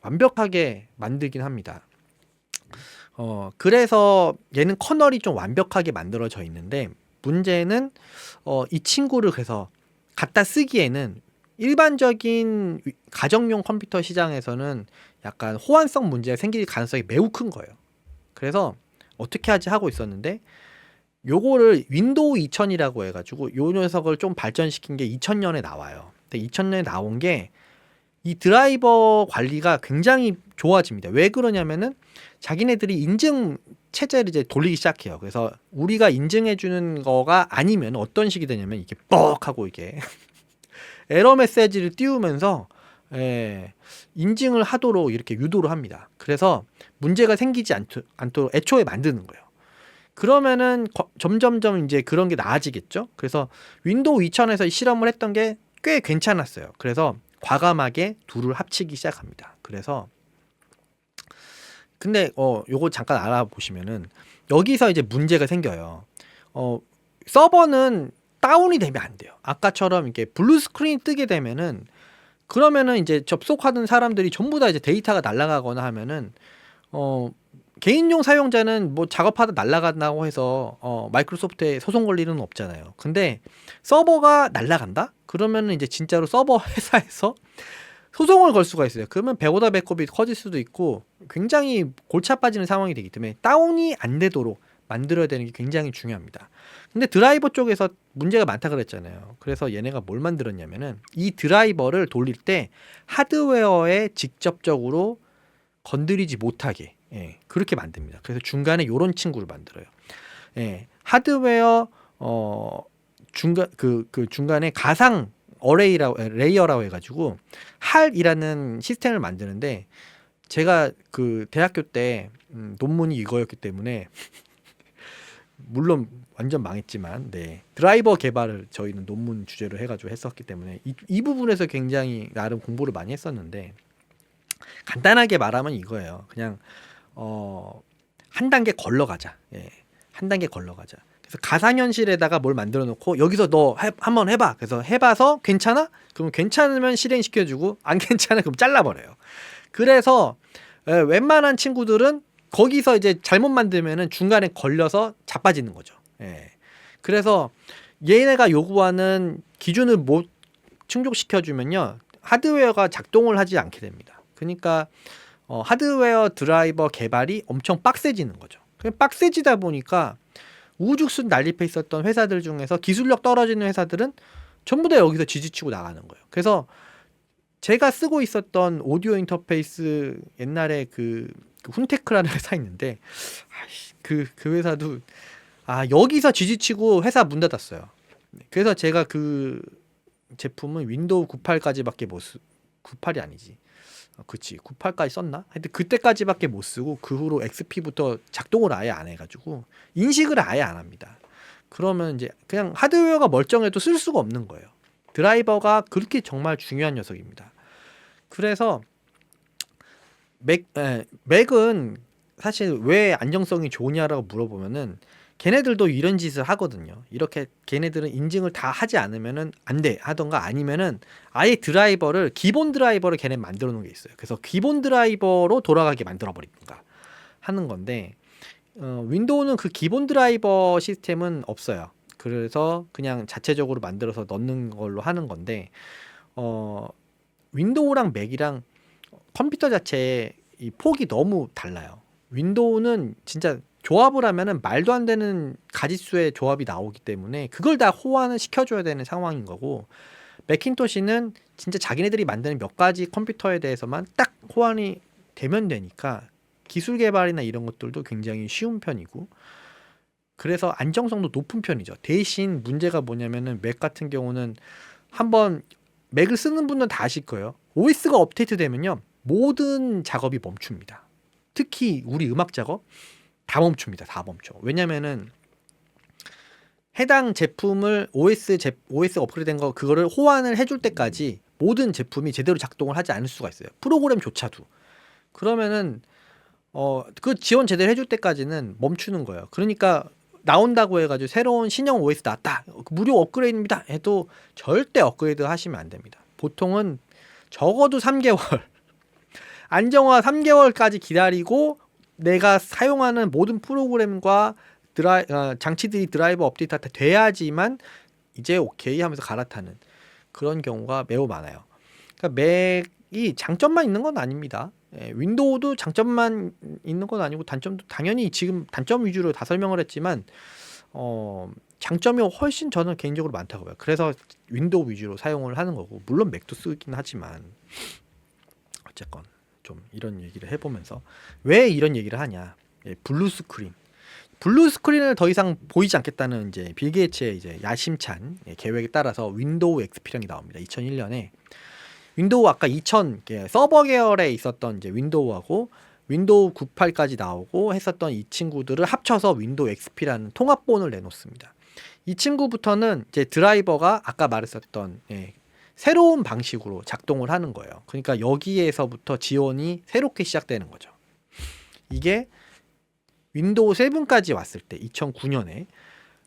완벽하게 만들긴 합니다. 그래서 얘는 커널이 좀 완벽하게 만들어져 있는데 문제는 이 친구를 그래서 갖다 쓰기에는 일반적인 가정용 컴퓨터 시장에서는 약간 호환성 문제가 생길 가능성이 매우 큰 거예요. 그래서 어떻게 하지 하고 있었는데 요거를 윈도우 2000이라고 해가지고 요 녀석을 좀 발전시킨 게 2000년에 나와요. 근데 2000년에 나온 게 이 드라이버 관리가 굉장히 좋아집니다. 왜 그러냐면은 자기네들이 인증 체제를 이제 돌리기 시작해요. 그래서 우리가 인증해 주는 거가 아니면 어떤 식이 되냐면 이게 뻑 하고 이게 에러 메시지를 띄우면서 인증을 하도록 이렇게 유도를 합니다. 그래서 문제가 생기지 않도록 애초에 만드는 거예요. 그러면은 점점점 이제 그런 게 나아지겠죠. 그래서 윈도우 2000에서 실험을 했던 게 꽤 괜찮았어요. 그래서 과감하게 둘을 합치기 시작합니다. 그래서 근데 요거 잠깐 알아보시면은 여기서 이제 문제가 생겨요. 서버는 다운이 되면 안 돼요. 아까처럼 이렇게 블루 스크린이 뜨게 되면은 그러면은 이제 접속하던 사람들이 전부 다 이제 데이터가 날아가거나 하면은 개인용 사용자는 뭐 작업하다 날아간다고 해서 마이크로소프트에 소송 걸 일은 없잖아요. 근데 서버가 날아간다? 그러면은 이제 진짜로 서버 회사에서 소송을 걸 수가 있어요. 그러면 배보다 배꼽이 커질 수도 있고 굉장히 골치 아파지는 상황이 되기 때문에 다운이 안 되도록 만들어야 되는 게 굉장히 중요합니다. 근데 드라이버 쪽에서 문제가 많다 그랬잖아요. 그래서 얘네가 뭘 만들었냐면은 이 드라이버를 돌릴 때 하드웨어에 직접적으로 건드리지 못하게 그렇게 만듭니다. 그래서 중간에 요런 친구를 만들어요. 하드웨어 중간에 가상 레이어라고 해가지고 할이라는 시스템을 만드는데 제가 그 대학교 때 논문이 이거였기 때문에 물론 완전 망했지만 드라이버 개발을 저희는 논문 주제로 해가지고 했었기 때문에 이 부분에서 굉장히 나름 공부를 많이 했었는데, 간단하게 말하면 이거예요. 그냥 한 단계 걸러가자. 한 단계 걸러가자. 그래서 가상현실에다가 뭘 만들어 놓고 여기서 너 한번 해봐. 그래서 해봐서 괜찮아? 그럼 괜찮으면 실행시켜주고 안 괜찮아? 그럼 잘라버려요. 그래서 웬만한 친구들은 거기서 이제 잘못 만들면은 중간에 걸려서 자빠지는 거죠. 그래서 얘네가 요구하는 기준을 못 충족시켜주면요, 하드웨어가 작동을 하지 않게 됩니다. 그러니까 하드웨어 드라이버 개발이 엄청 빡세지는 거죠. 빡세지다 보니까 우후죽순 난립해 있었던 회사들 중에서 기술력 떨어지는 회사들은 전부 다 여기서 지지치고 나가는 거예요. 그래서 제가 쓰고 있었던 오디오 인터페이스, 옛날에 그 훈테크라는 회사 있는데, 그 회사도 여기서 지지치고 회사 문 닫았어요. 그래서 제가 그 제품은 윈도우 98까지밖에 못 98이 아니지. 그치, 98까지 썼나? 하여튼 그때까지밖에 못 쓰고 그 후로 XP부터 작동을 아예 안 해가지고 인식을 아예 안 합니다. 그러면 이제 그냥 하드웨어가 멀쩡해도 쓸 수가 없는 거예요. 드라이버가 그렇게 정말 중요한 녀석입니다. 그래서 맥은 사실 왜 안정성이 좋으냐라고 물어보면은 걔네들도 이런 짓을 하거든요. 이렇게 걔네들은 인증을 다 하지 않으면은 안 돼 하던가, 아니면은 아예 드라이버를, 기본 드라이버를 걔네 만들어 놓은 게 있어요. 그래서 기본 드라이버로 돌아가게 만들어 버리든가 하는 건데, 윈도우는 그 기본 드라이버 시스템은 없어요. 그래서 그냥 자체적으로 만들어서 넣는 걸로 하는 건데, 윈도우랑 맥이랑 컴퓨터 자체의 이 폭이 너무 달라요. 윈도우는 진짜 조합을 하면은 말도 안 되는 가짓수의 조합이 나오기 때문에 그걸 다 호환을 시켜줘야 되는 상황인 거고, 맥킨토시는 진짜 자기네들이 만드는 몇 가지 컴퓨터에 대해서만 딱 호환이 되면 되니까 기술 개발이나 이런 것들도 굉장히 쉬운 편이고, 그래서 안정성도 높은 편이죠. 대신 문제가 뭐냐면은 맥 같은 경우는, 한번 맥을 쓰는 분은 다 아실 거예요. OS가 업데이트 되면요, 모든 작업이 멈춥니다. 특히 우리 음악 작업 다 멈춥니다. 다 멈춰. 왜냐면은 해당 제품을 OS 업그레이드된 거 그거를 호환을 해줄 때까지 모든 제품이 제대로 작동을 하지 않을 수가 있어요. 프로그램조차도. 그러면은 그 지원 제대로 해줄 때까지는 멈추는 거예요. 그러니까 나온다고 해가지고 새로운 신형 OS 나왔다, 무료 업그레이드입니다 해도 절대 업그레이드 하시면 안 됩니다. 보통은 적어도 3개월 안정화 3개월까지 기다리고 내가 사용하는 모든 프로그램과 장치들이 드라이버 업데이트 다 돼야지만 이제 오케이 하면서 갈아타는 그런 경우가 매우 많아요. 그러니까 맥이 장점만 있는 건 아닙니다. 윈도우도 장점만 있는 건 아니고 단점도 당연히 지금 단점 위주로 다 설명을 했지만 장점이 훨씬 저는 개인적으로 많다고 봐요. 그래서 윈도우 위주로 사용을 하는 거고, 물론 맥도 쓰긴 하지만 어쨌건 좀 이런 얘기를 해보면서 왜 이런 얘기를 하냐. 블루 스크린을 더 이상 보이지 않겠다는 이제 빌 게이츠의 이제 야심찬 계획에 따라서 윈도우 XP량이 나옵니다. 2001년에 윈도우 아까 2000 서버 계열에 있었던 이제 윈도우하고 윈도우 98까지 나오고 했었던 이 친구들을 합쳐서 윈도우 XP라는 통합본을 내놓습니다. 이 친구부터는 이제 드라이버가 아까 말했었던 새로운 방식으로 작동을 하는 거예요. 그러니까 여기에서부터 지원이 새롭게 시작되는 거죠. 이게 윈도우 7까지 왔을 때 2009년에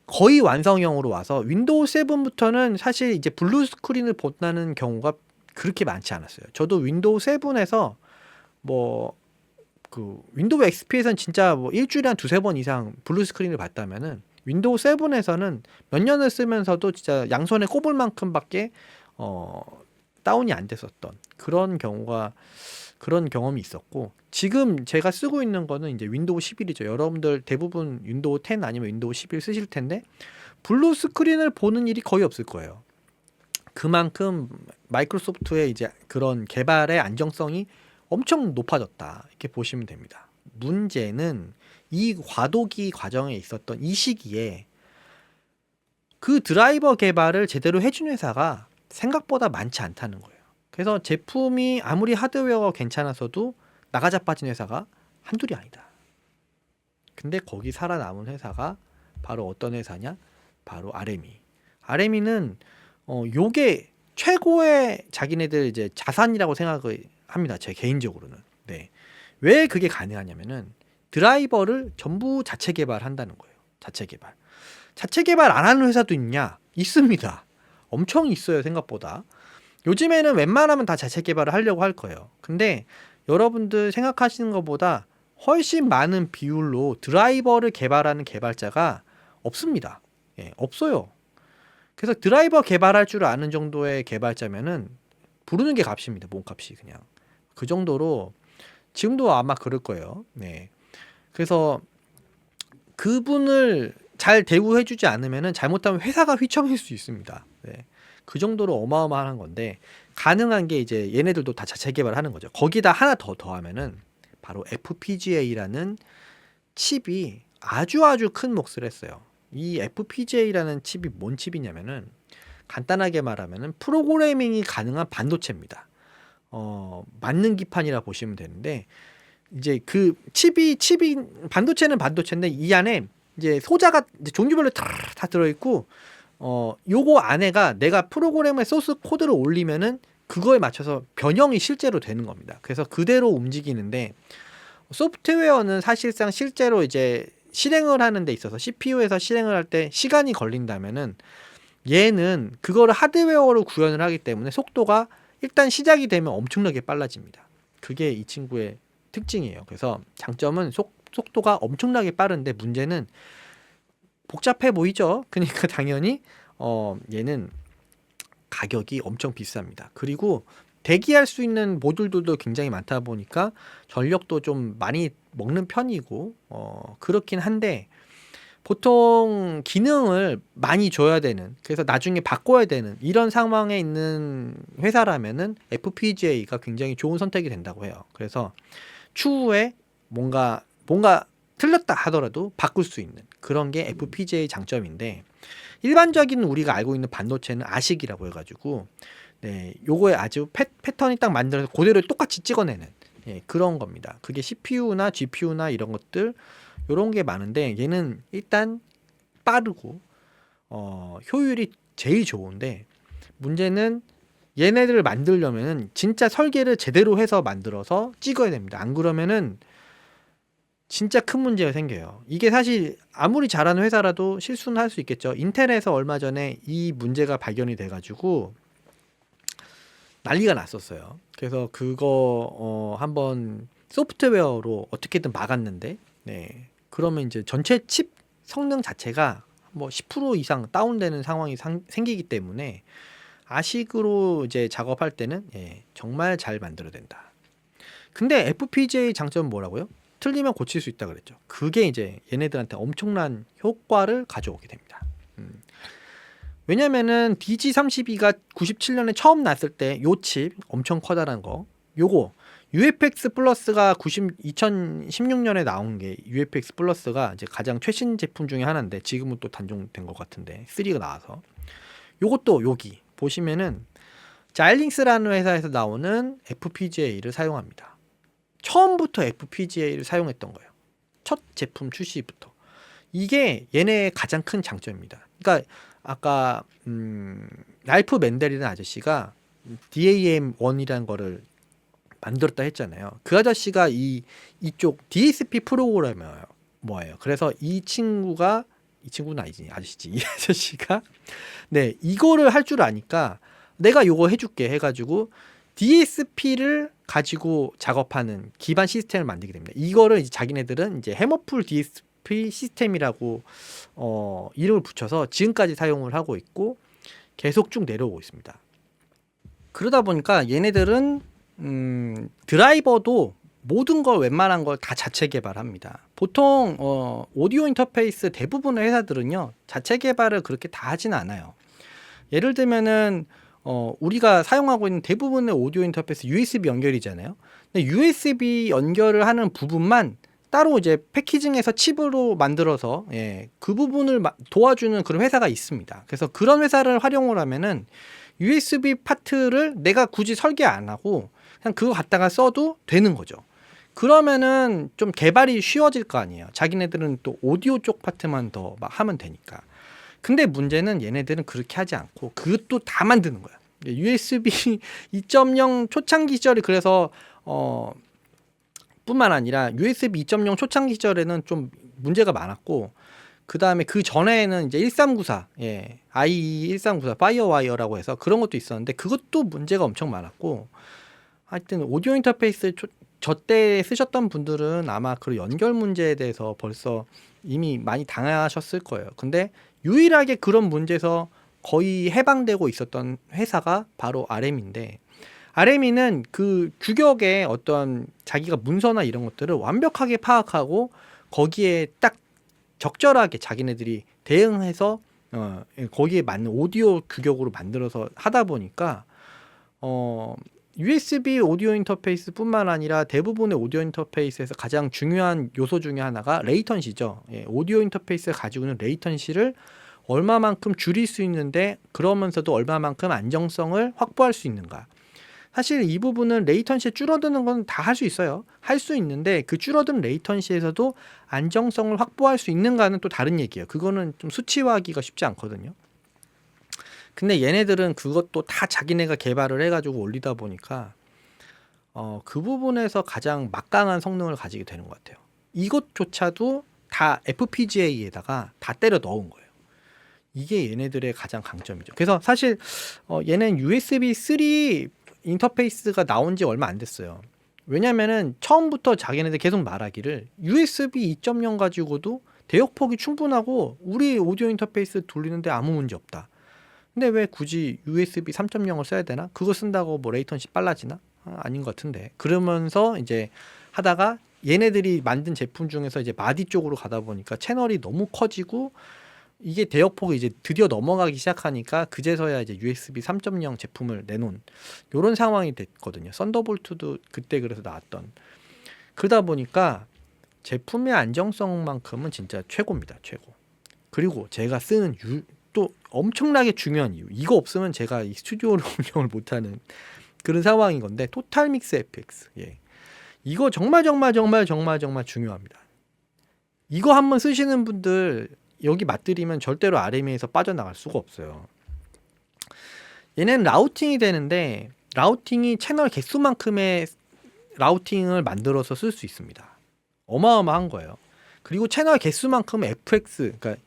거의 완성형으로 와서 윈도우 7부터는 사실 이제 블루 스크린을 본다는 경우가 그렇게 많지 않았어요. 저도 윈도우 7에서 윈도우 XP에서는 진짜 일주일에 한 두세 번 이상 블루 스크린을 봤다면은 윈도우 7에서는 몇 년을 쓰면서도 진짜 양손에 꼽을 만큼밖에 다운이 안 됐었던 그런 경험이 있었고, 지금 제가 쓰고 있는 거는 이제 윈도우 11이죠. 여러분들 대부분 윈도우 10 아니면 윈도우 11 쓰실 텐데 블루 스크린을 보는 일이 거의 없을 거예요. 그만큼 마이크로소프트의 이제 그런 개발의 안정성이 엄청 높아졌다, 이렇게 보시면 됩니다. 문제는 이 과도기 과정에 있었던 이 시기에 그 드라이버 개발을 제대로 해준 회사가 생각보다 많지 않다는 거예요. 그래서 제품이 아무리 하드웨어가 괜찮아서도 나가자빠진 회사가 한둘이 아니다. 근데 거기 살아남은 회사가 바로 어떤 회사냐? 바로 RME. RME는 요게 최고의 자기네들 이제 자산이라고 생각을 합니다. 제 개인적으로는. 네. 왜 그게 가능하냐면은 드라이버를 전부 자체 개발한다는 거예요. 자체 개발. 자체 개발 안 하는 회사도 있냐? 있습니다. 엄청 있어요, 생각보다. 요즘에는 웬만하면 다 자체 개발을 하려고 할 거예요. 근데 여러분들 생각하시는 것보다 훨씬 많은 비율로 드라이버를 개발하는 개발자가 없습니다. 예, 없어요. 그래서 드라이버 개발할 줄 아는 정도의 개발자면은 부르는 게 값입니다. 몸값이 그냥. 그 정도로 지금도 아마 그럴 거예요. 네. 그래서 그분을 잘 대우해주지 않으면은 잘못하면 회사가 휘청일 수 있습니다. 네. 그 정도로 어마어마한 건데 가능한 게 이제 얘네들도 다 자체 개발하는 거죠. 거기다 하나 더 더하면은 바로 FPGA라는 칩이 아주 큰 몫을 했어요. 이 FPGA라는 칩이 뭔 칩이냐면은 간단하게 말하면은 프로그래밍이 가능한 반도체입니다. 만능 기판이라 보시면 되는데 이제 그 칩이 반도체는 반도체인데 이 안에 이제 소자가 이제 종류별로 다 들어있고 요거 안에가 내가 프로그램의 소스 코드를 올리면은 그거에 맞춰서 변형이 실제로 되는 겁니다. 그래서 그대로 움직이는데 소프트웨어는 사실상 실제로 이제 실행을 하는 데 있어서 CPU에서 실행을 할 때 시간이 걸린다면은 얘는 그거를 하드웨어로 구현을 하기 때문에 속도가 일단 시작이 되면 엄청나게 빨라집니다. 그게 이 친구의 특징이에요. 그래서 장점은 속도가 엄청나게 빠른데 문제는 복잡해 보이죠. 그러니까 당연히 얘는 가격이 엄청 비쌉니다. 그리고 대기할 수 있는 모듈들도 굉장히 많다 보니까 전력도 좀 많이 먹는 편이고 그렇긴 한데 보통 기능을 많이 줘야 되는, 그래서 나중에 바꿔야 되는 이런 상황에 있는 회사라면은 FPGA가 굉장히 좋은 선택이 된다고 해요. 그래서 추후에 뭔가 틀렸다 하더라도 바꿀 수 있는 그런 게 FPGA 장점인데, 일반적인 우리가 알고 있는 반도체는 아식이라고 해가지고 네, 요거에 아주 패턴이 딱 만들어서 그대로 똑같이 찍어내는 그런 겁니다. 그게 CPU나 GPU나 이런 것들 요런 게 많은데 얘는 일단 빠르고 효율이 제일 좋은데 문제는 얘네들을 만들려면은 진짜 설계를 제대로 해서 만들어서 찍어야 됩니다. 안 그러면은 진짜 큰 문제가 생겨요. 이게 사실 아무리 잘하는 회사라도 실수는 할 수 있겠죠. 인텔에서 얼마 전에 이 문제가 발견이 돼가지고 난리가 났었어요. 그래서 그거 한번 소프트웨어로 어떻게든 막았는데, 네, 그러면 이제 전체 칩 성능 자체가 뭐 10% 이상 다운되는 상황이 생기기 때문에 아식으로 이제 작업할 때는 정말 잘 만들어야 된다. 근데 FPGA 장점은 뭐라고요? 틀리면 고칠 수 있다 그랬죠. 그게 이제 얘네들한테 엄청난 효과를 가져오게 됩니다. 왜냐면은 DG32가 97년에 처음 났을 때 요 칩 엄청 커다란 거, 요거 UFX 플러스가 2016년에 나온 게 UFX 플러스가 이제 가장 최신 제품 중에 하나인데 지금은 또 단종된 것 같은데 3가 나와서 요것도 여기 보시면은 자일링스라는 회사에서 나오는 FPGA를 사용합니다. 처음부터 FPGA를 사용했던 거예요. 첫 제품 출시부터. 이게 얘네의 가장 큰 장점입니다. 그러니까 아까 랄프 맨델이라는 아저씨가 DAM1이라는 거를 만들었다 했잖아요. 그 아저씨가 이쪽 DSP 프로그래머예요. 뭐예요? 그래서 이 친구는 아니지, 아저씨지. 이 아저씨가 네, 이거를 할 줄 아니까 내가 요거 해줄게 해가지고 DSP를 가지고 작업하는 기반 시스템을 만들게 됩니다. 이거를 이제 자기네들은 이제 해머풀 DSP 시스템이라고 이름을 붙여서 지금까지 사용을 하고 있고 계속 쭉 내려오고 있습니다. 그러다 보니까 얘네들은 드라이버도 모든 걸 웬만한 걸 다 자체 개발합니다. 보통 오디오 인터페이스 대부분의 회사들은요 자체 개발을 그렇게 다 하진 않아요. 예를 들면은 우리가 사용하고 있는 대부분의 오디오 인터페이스 USB 연결이잖아요. 근데 USB 연결을 하는 부분만 따로 이제 패키징해서 칩으로 만들어서 그 부분을 도와주는 그런 회사가 있습니다. 그래서 그런 회사를 활용을 하면은 USB 파트를 내가 굳이 설계 안 하고 그냥 그거 갖다가 써도 되는 거죠. 그러면은 좀 개발이 쉬워질 거 아니에요. 자기네들은 또 오디오 쪽 파트만 더 막 하면 되니까. 근데 문제는 얘네들은 그렇게 하지 않고 그것도 다 만드는 거야. USB 2.0 초창기 시절이 그래서 뿐만 아니라 USB 2.0 초창기 시절에는 좀 문제가 많았고, 그 다음에 그 전에는 이제 1394, IE 1394 파이어와이어라고 해서 그런 것도 있었는데 그것도 문제가 엄청 많았고, 하여튼 오디오 인터페이스 저때 쓰셨던 분들은 아마 그 연결 문제에 대해서 벌써 이미 많이 당하셨을 거예요. 근데 유일하게 그런 문제에서 거의 해방되고 있었던 회사가 바로 RM인데, RM이는 그 규격의 어떤 자기가 문서나 이런 것들을 완벽하게 파악하고 거기에 딱 적절하게 자기네들이 대응해서 거기에 맞는 오디오 규격으로 만들어서 하다 보니까 USB 오디오 인터페이스 뿐만 아니라 대부분의 오디오 인터페이스에서 가장 중요한 요소 중에 하나가 레이턴시죠. 오디오 인터페이스가 가지고 있는 레이턴시를 얼마만큼 줄일 수 있는데 그러면서도 얼마만큼 안정성을 확보할 수 있는가. 사실 이 부분은 레이턴시에 줄어드는 건 다 할 수 있어요. 할 수 있는데 그 줄어든 레이턴시에서도 안정성을 확보할 수 있는가는 또 다른 얘기예요. 그거는 좀 수치화하기가 쉽지 않거든요. 근데 얘네들은 그것도 다 자기네가 개발을 해가지고 올리다 보니까 그 부분에서 가장 막강한 성능을 가지게 되는 것 같아요. 이것조차도 다 FPGA에다가 다 때려 넣은 거예요. 이게 얘네들의 가장 강점이죠. 그래서 사실 얘는 USB 3 인터페이스가 나온 지 얼마 안 됐어요. 왜냐면은 처음부터 자기네들 계속 말하기를 USB 2.0 가지고도 대역폭이 충분하고 우리 오디오 인터페이스 돌리는데 아무 문제 없다. 근데 왜 굳이 USB 3.0을 써야 되나? 그거 쓴다고 뭐 레이턴시 빨라지나? 아닌 것 같은데. 그러면서 이제 하다가 얘네들이 만든 제품 중에서 이제 마디 쪽으로 가다 보니까 채널이 너무 커지고 이게 대역폭이 이제 드디어 넘어가기 시작하니까 그제서야 이제 USB 3.0 제품을 내놓은 요런 상황이 됐거든요. 썬더볼트도 그때 그래서 나왔던. 그러다 보니까 제품의 안정성만큼은 진짜 최고입니다. 최고. 그리고 제가 쓰는 또 엄청나게 중요한 이유. 이거 없으면 제가 이 스튜디오를 운영을 못하는 그런 상황인 건데, 토탈 믹스 FX. 이거 정말 중요합니다. 이거 한번 쓰시는 분들 여기 맛들이면 절대로 RMA에서 빠져나갈 수가 없어요. 얘는 라우팅이 되는데 라우팅이 채널 개수만큼의 라우팅을 만들어서 쓸 수 있습니다. 어마어마한 거예요. 그리고 채널 개수만큼 FX, 그러니까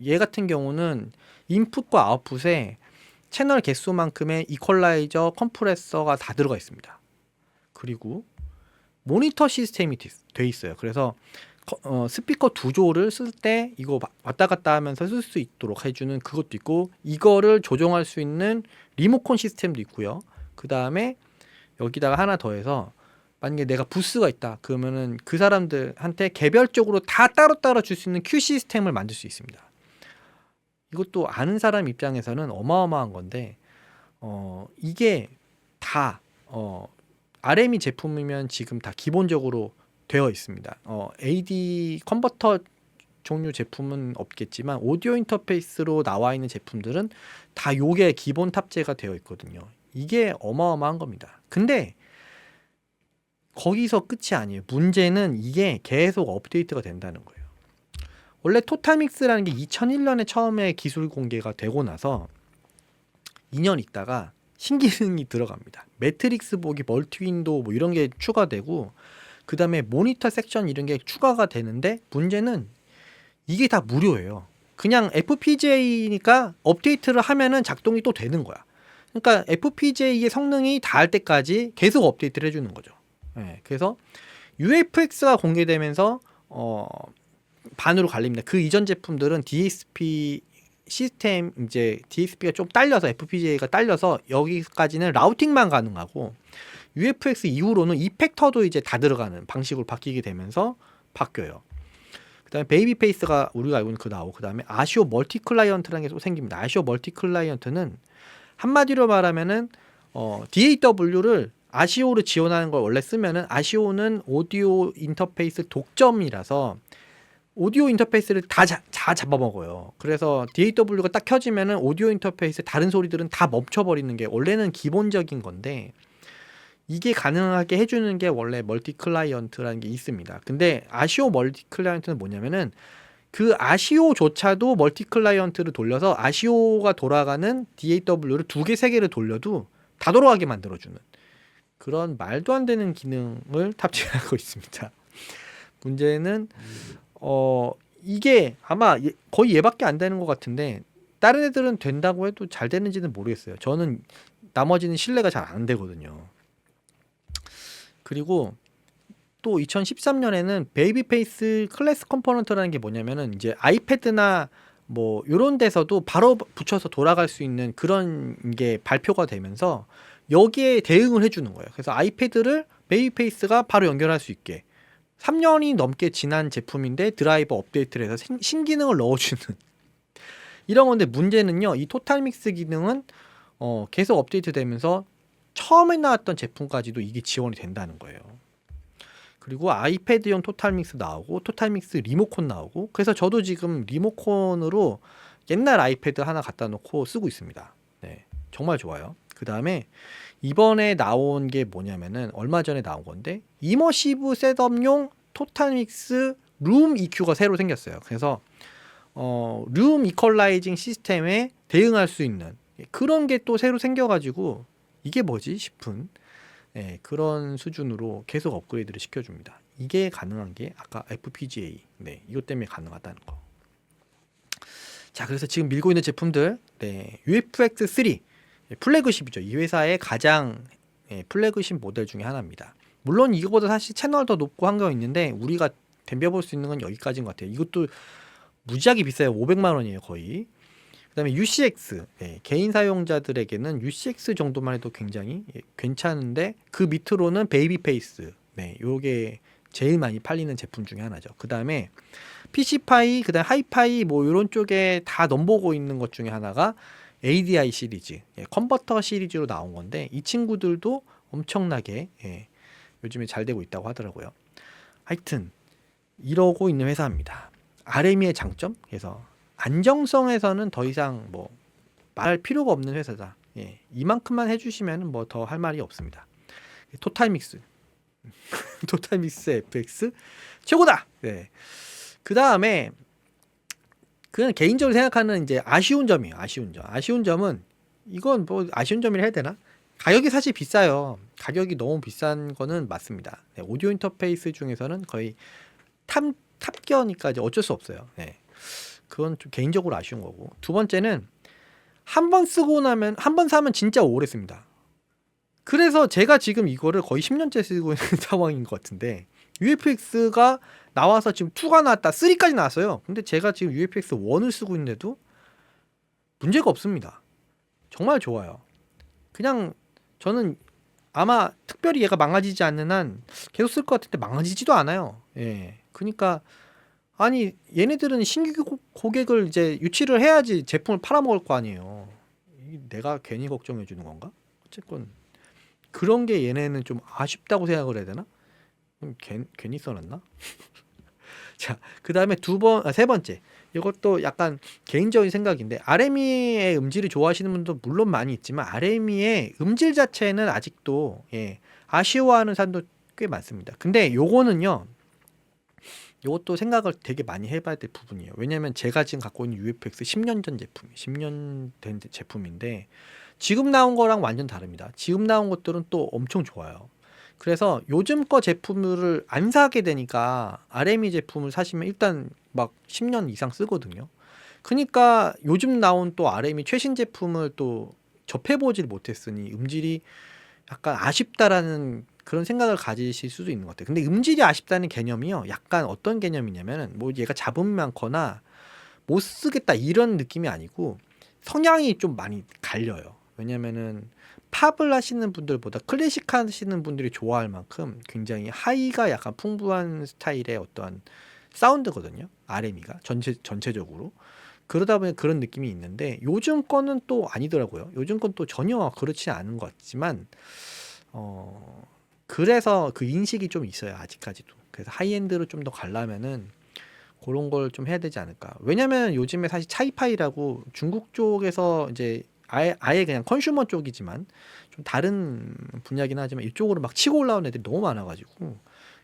얘 같은 경우는 인풋과 아웃풋에 채널 개수만큼의 이퀄라이저, 컴프레서가 다 들어가 있습니다. 그리고 모니터 시스템이 돼 있어요. 그래서 스피커 두 조를 쓸 때 이거 왔다 갔다 하면서 쓸 수 있도록 해주는 그것도 있고, 이거를 조정할 수 있는 리모컨 시스템도 있고요. 그 다음에 여기다가 하나 더해서 만약에 내가 부스가 있다 그러면은 그 사람들한테 개별적으로 다 따로따로 줄 수 있는 큐 시스템을 만들 수 있습니다. 이것도 아는 사람 입장에서는 어마어마한 건데 이게 다 RM이 제품이면 지금 다 기본적으로 되어 있습니다. AD 컨버터 종류 제품은 없겠지만 오디오 인터페이스로 나와 있는 제품들은 다 요게 기본 탑재가 되어 있거든요. 이게 어마어마한 겁니다. 근데 거기서 끝이 아니에요. 문제는 이게 계속 업데이트가 된다는 거예요. 원래 토탈믹스라는 게 2001년에 처음에 기술 공개가 되고 나서 2년 있다가 신기능이 들어갑니다. 매트릭스 보기, 멀티 윈도우 뭐 이런 게 추가되고, 그 다음에 모니터 섹션 이런 게 추가가 되는데 문제는 이게 다 무료예요. 그냥 FPGA니까 업데이트를 하면은 작동이 또 되는 거야. 그러니까 FPGA의 성능이 닿을 때까지 계속 업데이트를 해주는 거죠. 그래서 UFX가 공개되면서 반으로 갈립니다. 그 이전 제품들은 DSP 시스템, 이제 DSP가 좀 딸려서 FPGA가 딸려서 여기까지는 라우팅만 가능하고, UFX 이후로는 이펙터도 이제 다 들어가는 방식으로 바뀌게 되면서 바뀌어요. 그 다음에 베이비 페이스가 우리가 알고 있는 그 나오고, 그 다음에 아시오 멀티 클라이언트라는 게 또 생깁니다. 아시오 멀티 클라이언트는 한마디로 말하면은 DAW를 아시오를 지원하는 걸 원래 쓰면은, 아시오는 오디오 인터페이스 독점이라서 오디오 인터페이스를 다 잡아먹어요. 그래서 DAW가 딱 켜지면은 오디오 인터페이스 다른 소리들은 다 멈춰버리는 게 원래는 기본적인 건데, 이게 가능하게 해주는 게 원래 멀티 클라이언트라는 게 있습니다. 근데 아시오 멀티 클라이언트는 뭐냐면은 그 아시오조차도 멀티 클라이언트를 돌려서 아시오가 돌아가는 DAW를 2개, 3개를 돌려도 다 돌아가게 만들어주는 그런 말도 안 되는 기능을 탑재하고 있습니다. 문제는 이게 아마 거의 얘밖에 안 되는 것 같은데 다른 애들은 된다고 해도 잘 되는지는 모르겠어요. 저는 나머지는 신뢰가 잘 안 되거든요. 그리고 또 2013년에는 베이비 페이스 클래스 컴포넌트라는 게 뭐냐면은 이제 아이패드나 뭐 이런 데서도 바로 붙여서 돌아갈 수 있는 그런 게 발표가 되면서 여기에 대응을 해주는 거예요. 그래서 아이패드를 베이비 페이스가 바로 연결할 수 있게 3년이 넘게 지난 제품인데 드라이버 업데이트를 해서 신기능을 넣어주는 이런 건데 문제는요. 이 토탈 믹스 기능은 계속 업데이트 되면서 처음에 나왔던 제품까지도 이게 지원이 된다는 거예요. 그리고 아이패드용 토탈 믹스 나오고 토탈 믹스 리모컨 나오고 그래서 저도 지금 리모컨으로 옛날 아이패드 하나 갖다 놓고 쓰고 있습니다. 네, 정말 좋아요. 그 다음에 이번에 나온 게 뭐냐면은 얼마 전에 나온 건데 이머시브 셋업용 토탈 믹스 룸 EQ가 새로 생겼어요. 그래서 룸 이퀄라이징 시스템에 대응할 수 있는 그런 게 또 새로 생겨가지고 이게 뭐지 싶은 그런 수준으로 계속 업그레이드를 시켜줍니다. 이게 가능한 게 아까 FPGA 이것 때문에 가능하다는 거. 자, 그래서 지금 밀고 있는 제품들 UFX3 플래그십이죠. 이 회사의 가장 플래그십 모델 중에 하나입니다. 물론 이거보다 사실 채널 더 높고 한 거 있는데 우리가 덤벼볼 수 있는 건 여기까지인 것 같아요. 이것도 무지하게 비싸요. 500만 원이에요 거의. 그 다음에 UCX 개인 사용자들에게는 UCX 정도만 해도 굉장히 괜찮은데 그 밑으로는 베이비 페이스 요게 제일 많이 팔리는 제품 중에 하나죠. 그 다음에 PC파이 그 다음에 하이파이 뭐 이런 쪽에 다 넘보고 있는 것 중에 하나가 ADI 시리즈 컨버터 시리즈로 나온 건데 이 친구들도 엄청나게 요즘에 잘 되고 있다고 하더라고요. 하여튼 이러고 있는 회사입니다. RME의 장점? 그래서 안정성에서는 더 이상 뭐 말할 필요가 없는 회사다. 이만큼만 해주시면 뭐 더 할 말이 없습니다. 토탈 믹스 토탈 믹스 FX 최고다. 그 다음에 그냥 개인적으로 생각하는 이제 아쉬운 점이에요. 아쉬운 점은 이건 뭐 아쉬운 점이라 해야 되나? 가격이 사실 비싸요. 가격이 너무 비싼 거는 맞습니다. 오디오 인터페이스 중에서는 거의 탑기어니까 이제 어쩔 수 없어요. 그건 좀 개인적으로 아쉬운 거고. 두 번째는 한 번 쓰고 나면 한 번 사면 진짜 오래 씁니다. 그래서 제가 지금 이거를 거의 10년째 쓰고 있는 상황인 것 같은데 UFX가 나와서 지금 2가 나왔다 3까지 나왔어요. 근데 제가 지금 UFX 1을 쓰고 있는데도 문제가 없습니다. 정말 좋아요. 그냥 저는 아마 특별히 얘가 망가지지 않는 한 계속 쓸 것 같은데 망가지지도 않아요. 그러니까 아니 얘네들은 신규 고객을 이제 유치를 해야지 제품을 팔아먹을 거 아니에요. 내가 괜히 걱정해 주는 건가? 어쨌건 그런 게 얘네는 좀 아쉽다고 생각을 해야 되나? 괜히 써놨나? 자, 그 다음에 세 번째. 이것도 약간 개인적인 생각인데 RME의 음질을 좋아하시는 분도 물론 많이 있지만 RME의 음질 자체는 아직도 아쉬워하는 사람도 꽤 많습니다. 근데 요거는요. 이것도 생각을 되게 많이 해봐야 될 부분이에요. 왜냐면 제가 지금 갖고 있는 UFX 10년 전 제품, 10년 된 제품인데 지금 나온 거랑 완전 다릅니다. 지금 나온 것들은 또 엄청 좋아요. 그래서 요즘 거 제품을 안 사게 되니까 RME 제품을 사시면 일단 막 10년 이상 쓰거든요. 그러니까 요즘 나온 또 RME 최신 제품을 또 접해보질 못했으니 음질이 약간 아쉽다라는 그런 생각을 가지실 수도 있는 것 같아요. 근데 음질이 아쉽다는 개념이요. 약간 어떤 개념이냐면은 뭐 얘가 잡음이 많거나 못 쓰겠다 이런 느낌이 아니고 성향이 좀 많이 갈려요. 왜냐면은 팝을 하시는 분들보다 클래식 하시는 분들이 좋아할 만큼 굉장히 하이가 약간 풍부한 스타일의 어떠한 사운드거든요. RME가 전체적으로. 그러다 보니 그런 느낌이 있는데 요즘 거는 또 아니더라고요. 요즘 건 또 전혀 그렇지 않은 것 같지만 그래서 그 인식이 좀 있어요. 아직까지도. 그래서 하이엔드로 좀 더 가려면은 그런 걸 좀 해야 되지 않을까. 왜냐면 요즘에 사실 차이파이라고 중국 쪽에서 이제 아예 그냥 컨슈머 쪽이지만 좀 다른 분야긴 하지만 이쪽으로 막 치고 올라온 애들이 너무 많아가지고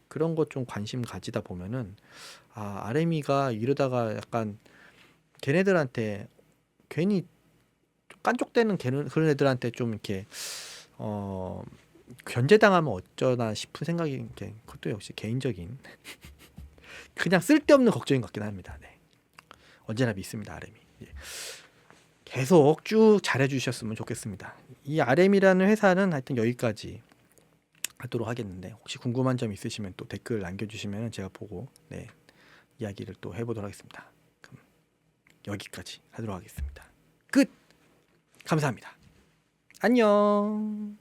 그런 것 좀 관심 가지다 보면은 RM이가 이러다가 약간 걔네들한테 괜히 깐족되는 그런 애들한테 좀 이렇게 견제당하면 어쩌나 싶은 생각이 그것도 역시 개인적인 그냥 쓸데없는 걱정인 것 같긴 합니다. 네. 언제나 믿습니다, RM이. 예. 계속 쭉 잘해주셨으면 좋겠습니다. 이 RM이라는 회사는 하여튼 여기까지 하도록 하겠는데 혹시 궁금한 점 있으시면 또 댓글 남겨주시면 제가 보고 네, 이야기를 또 해보도록 하겠습니다. 그럼 여기까지 하도록 하겠습니다. 끝! 감사합니다. 안녕.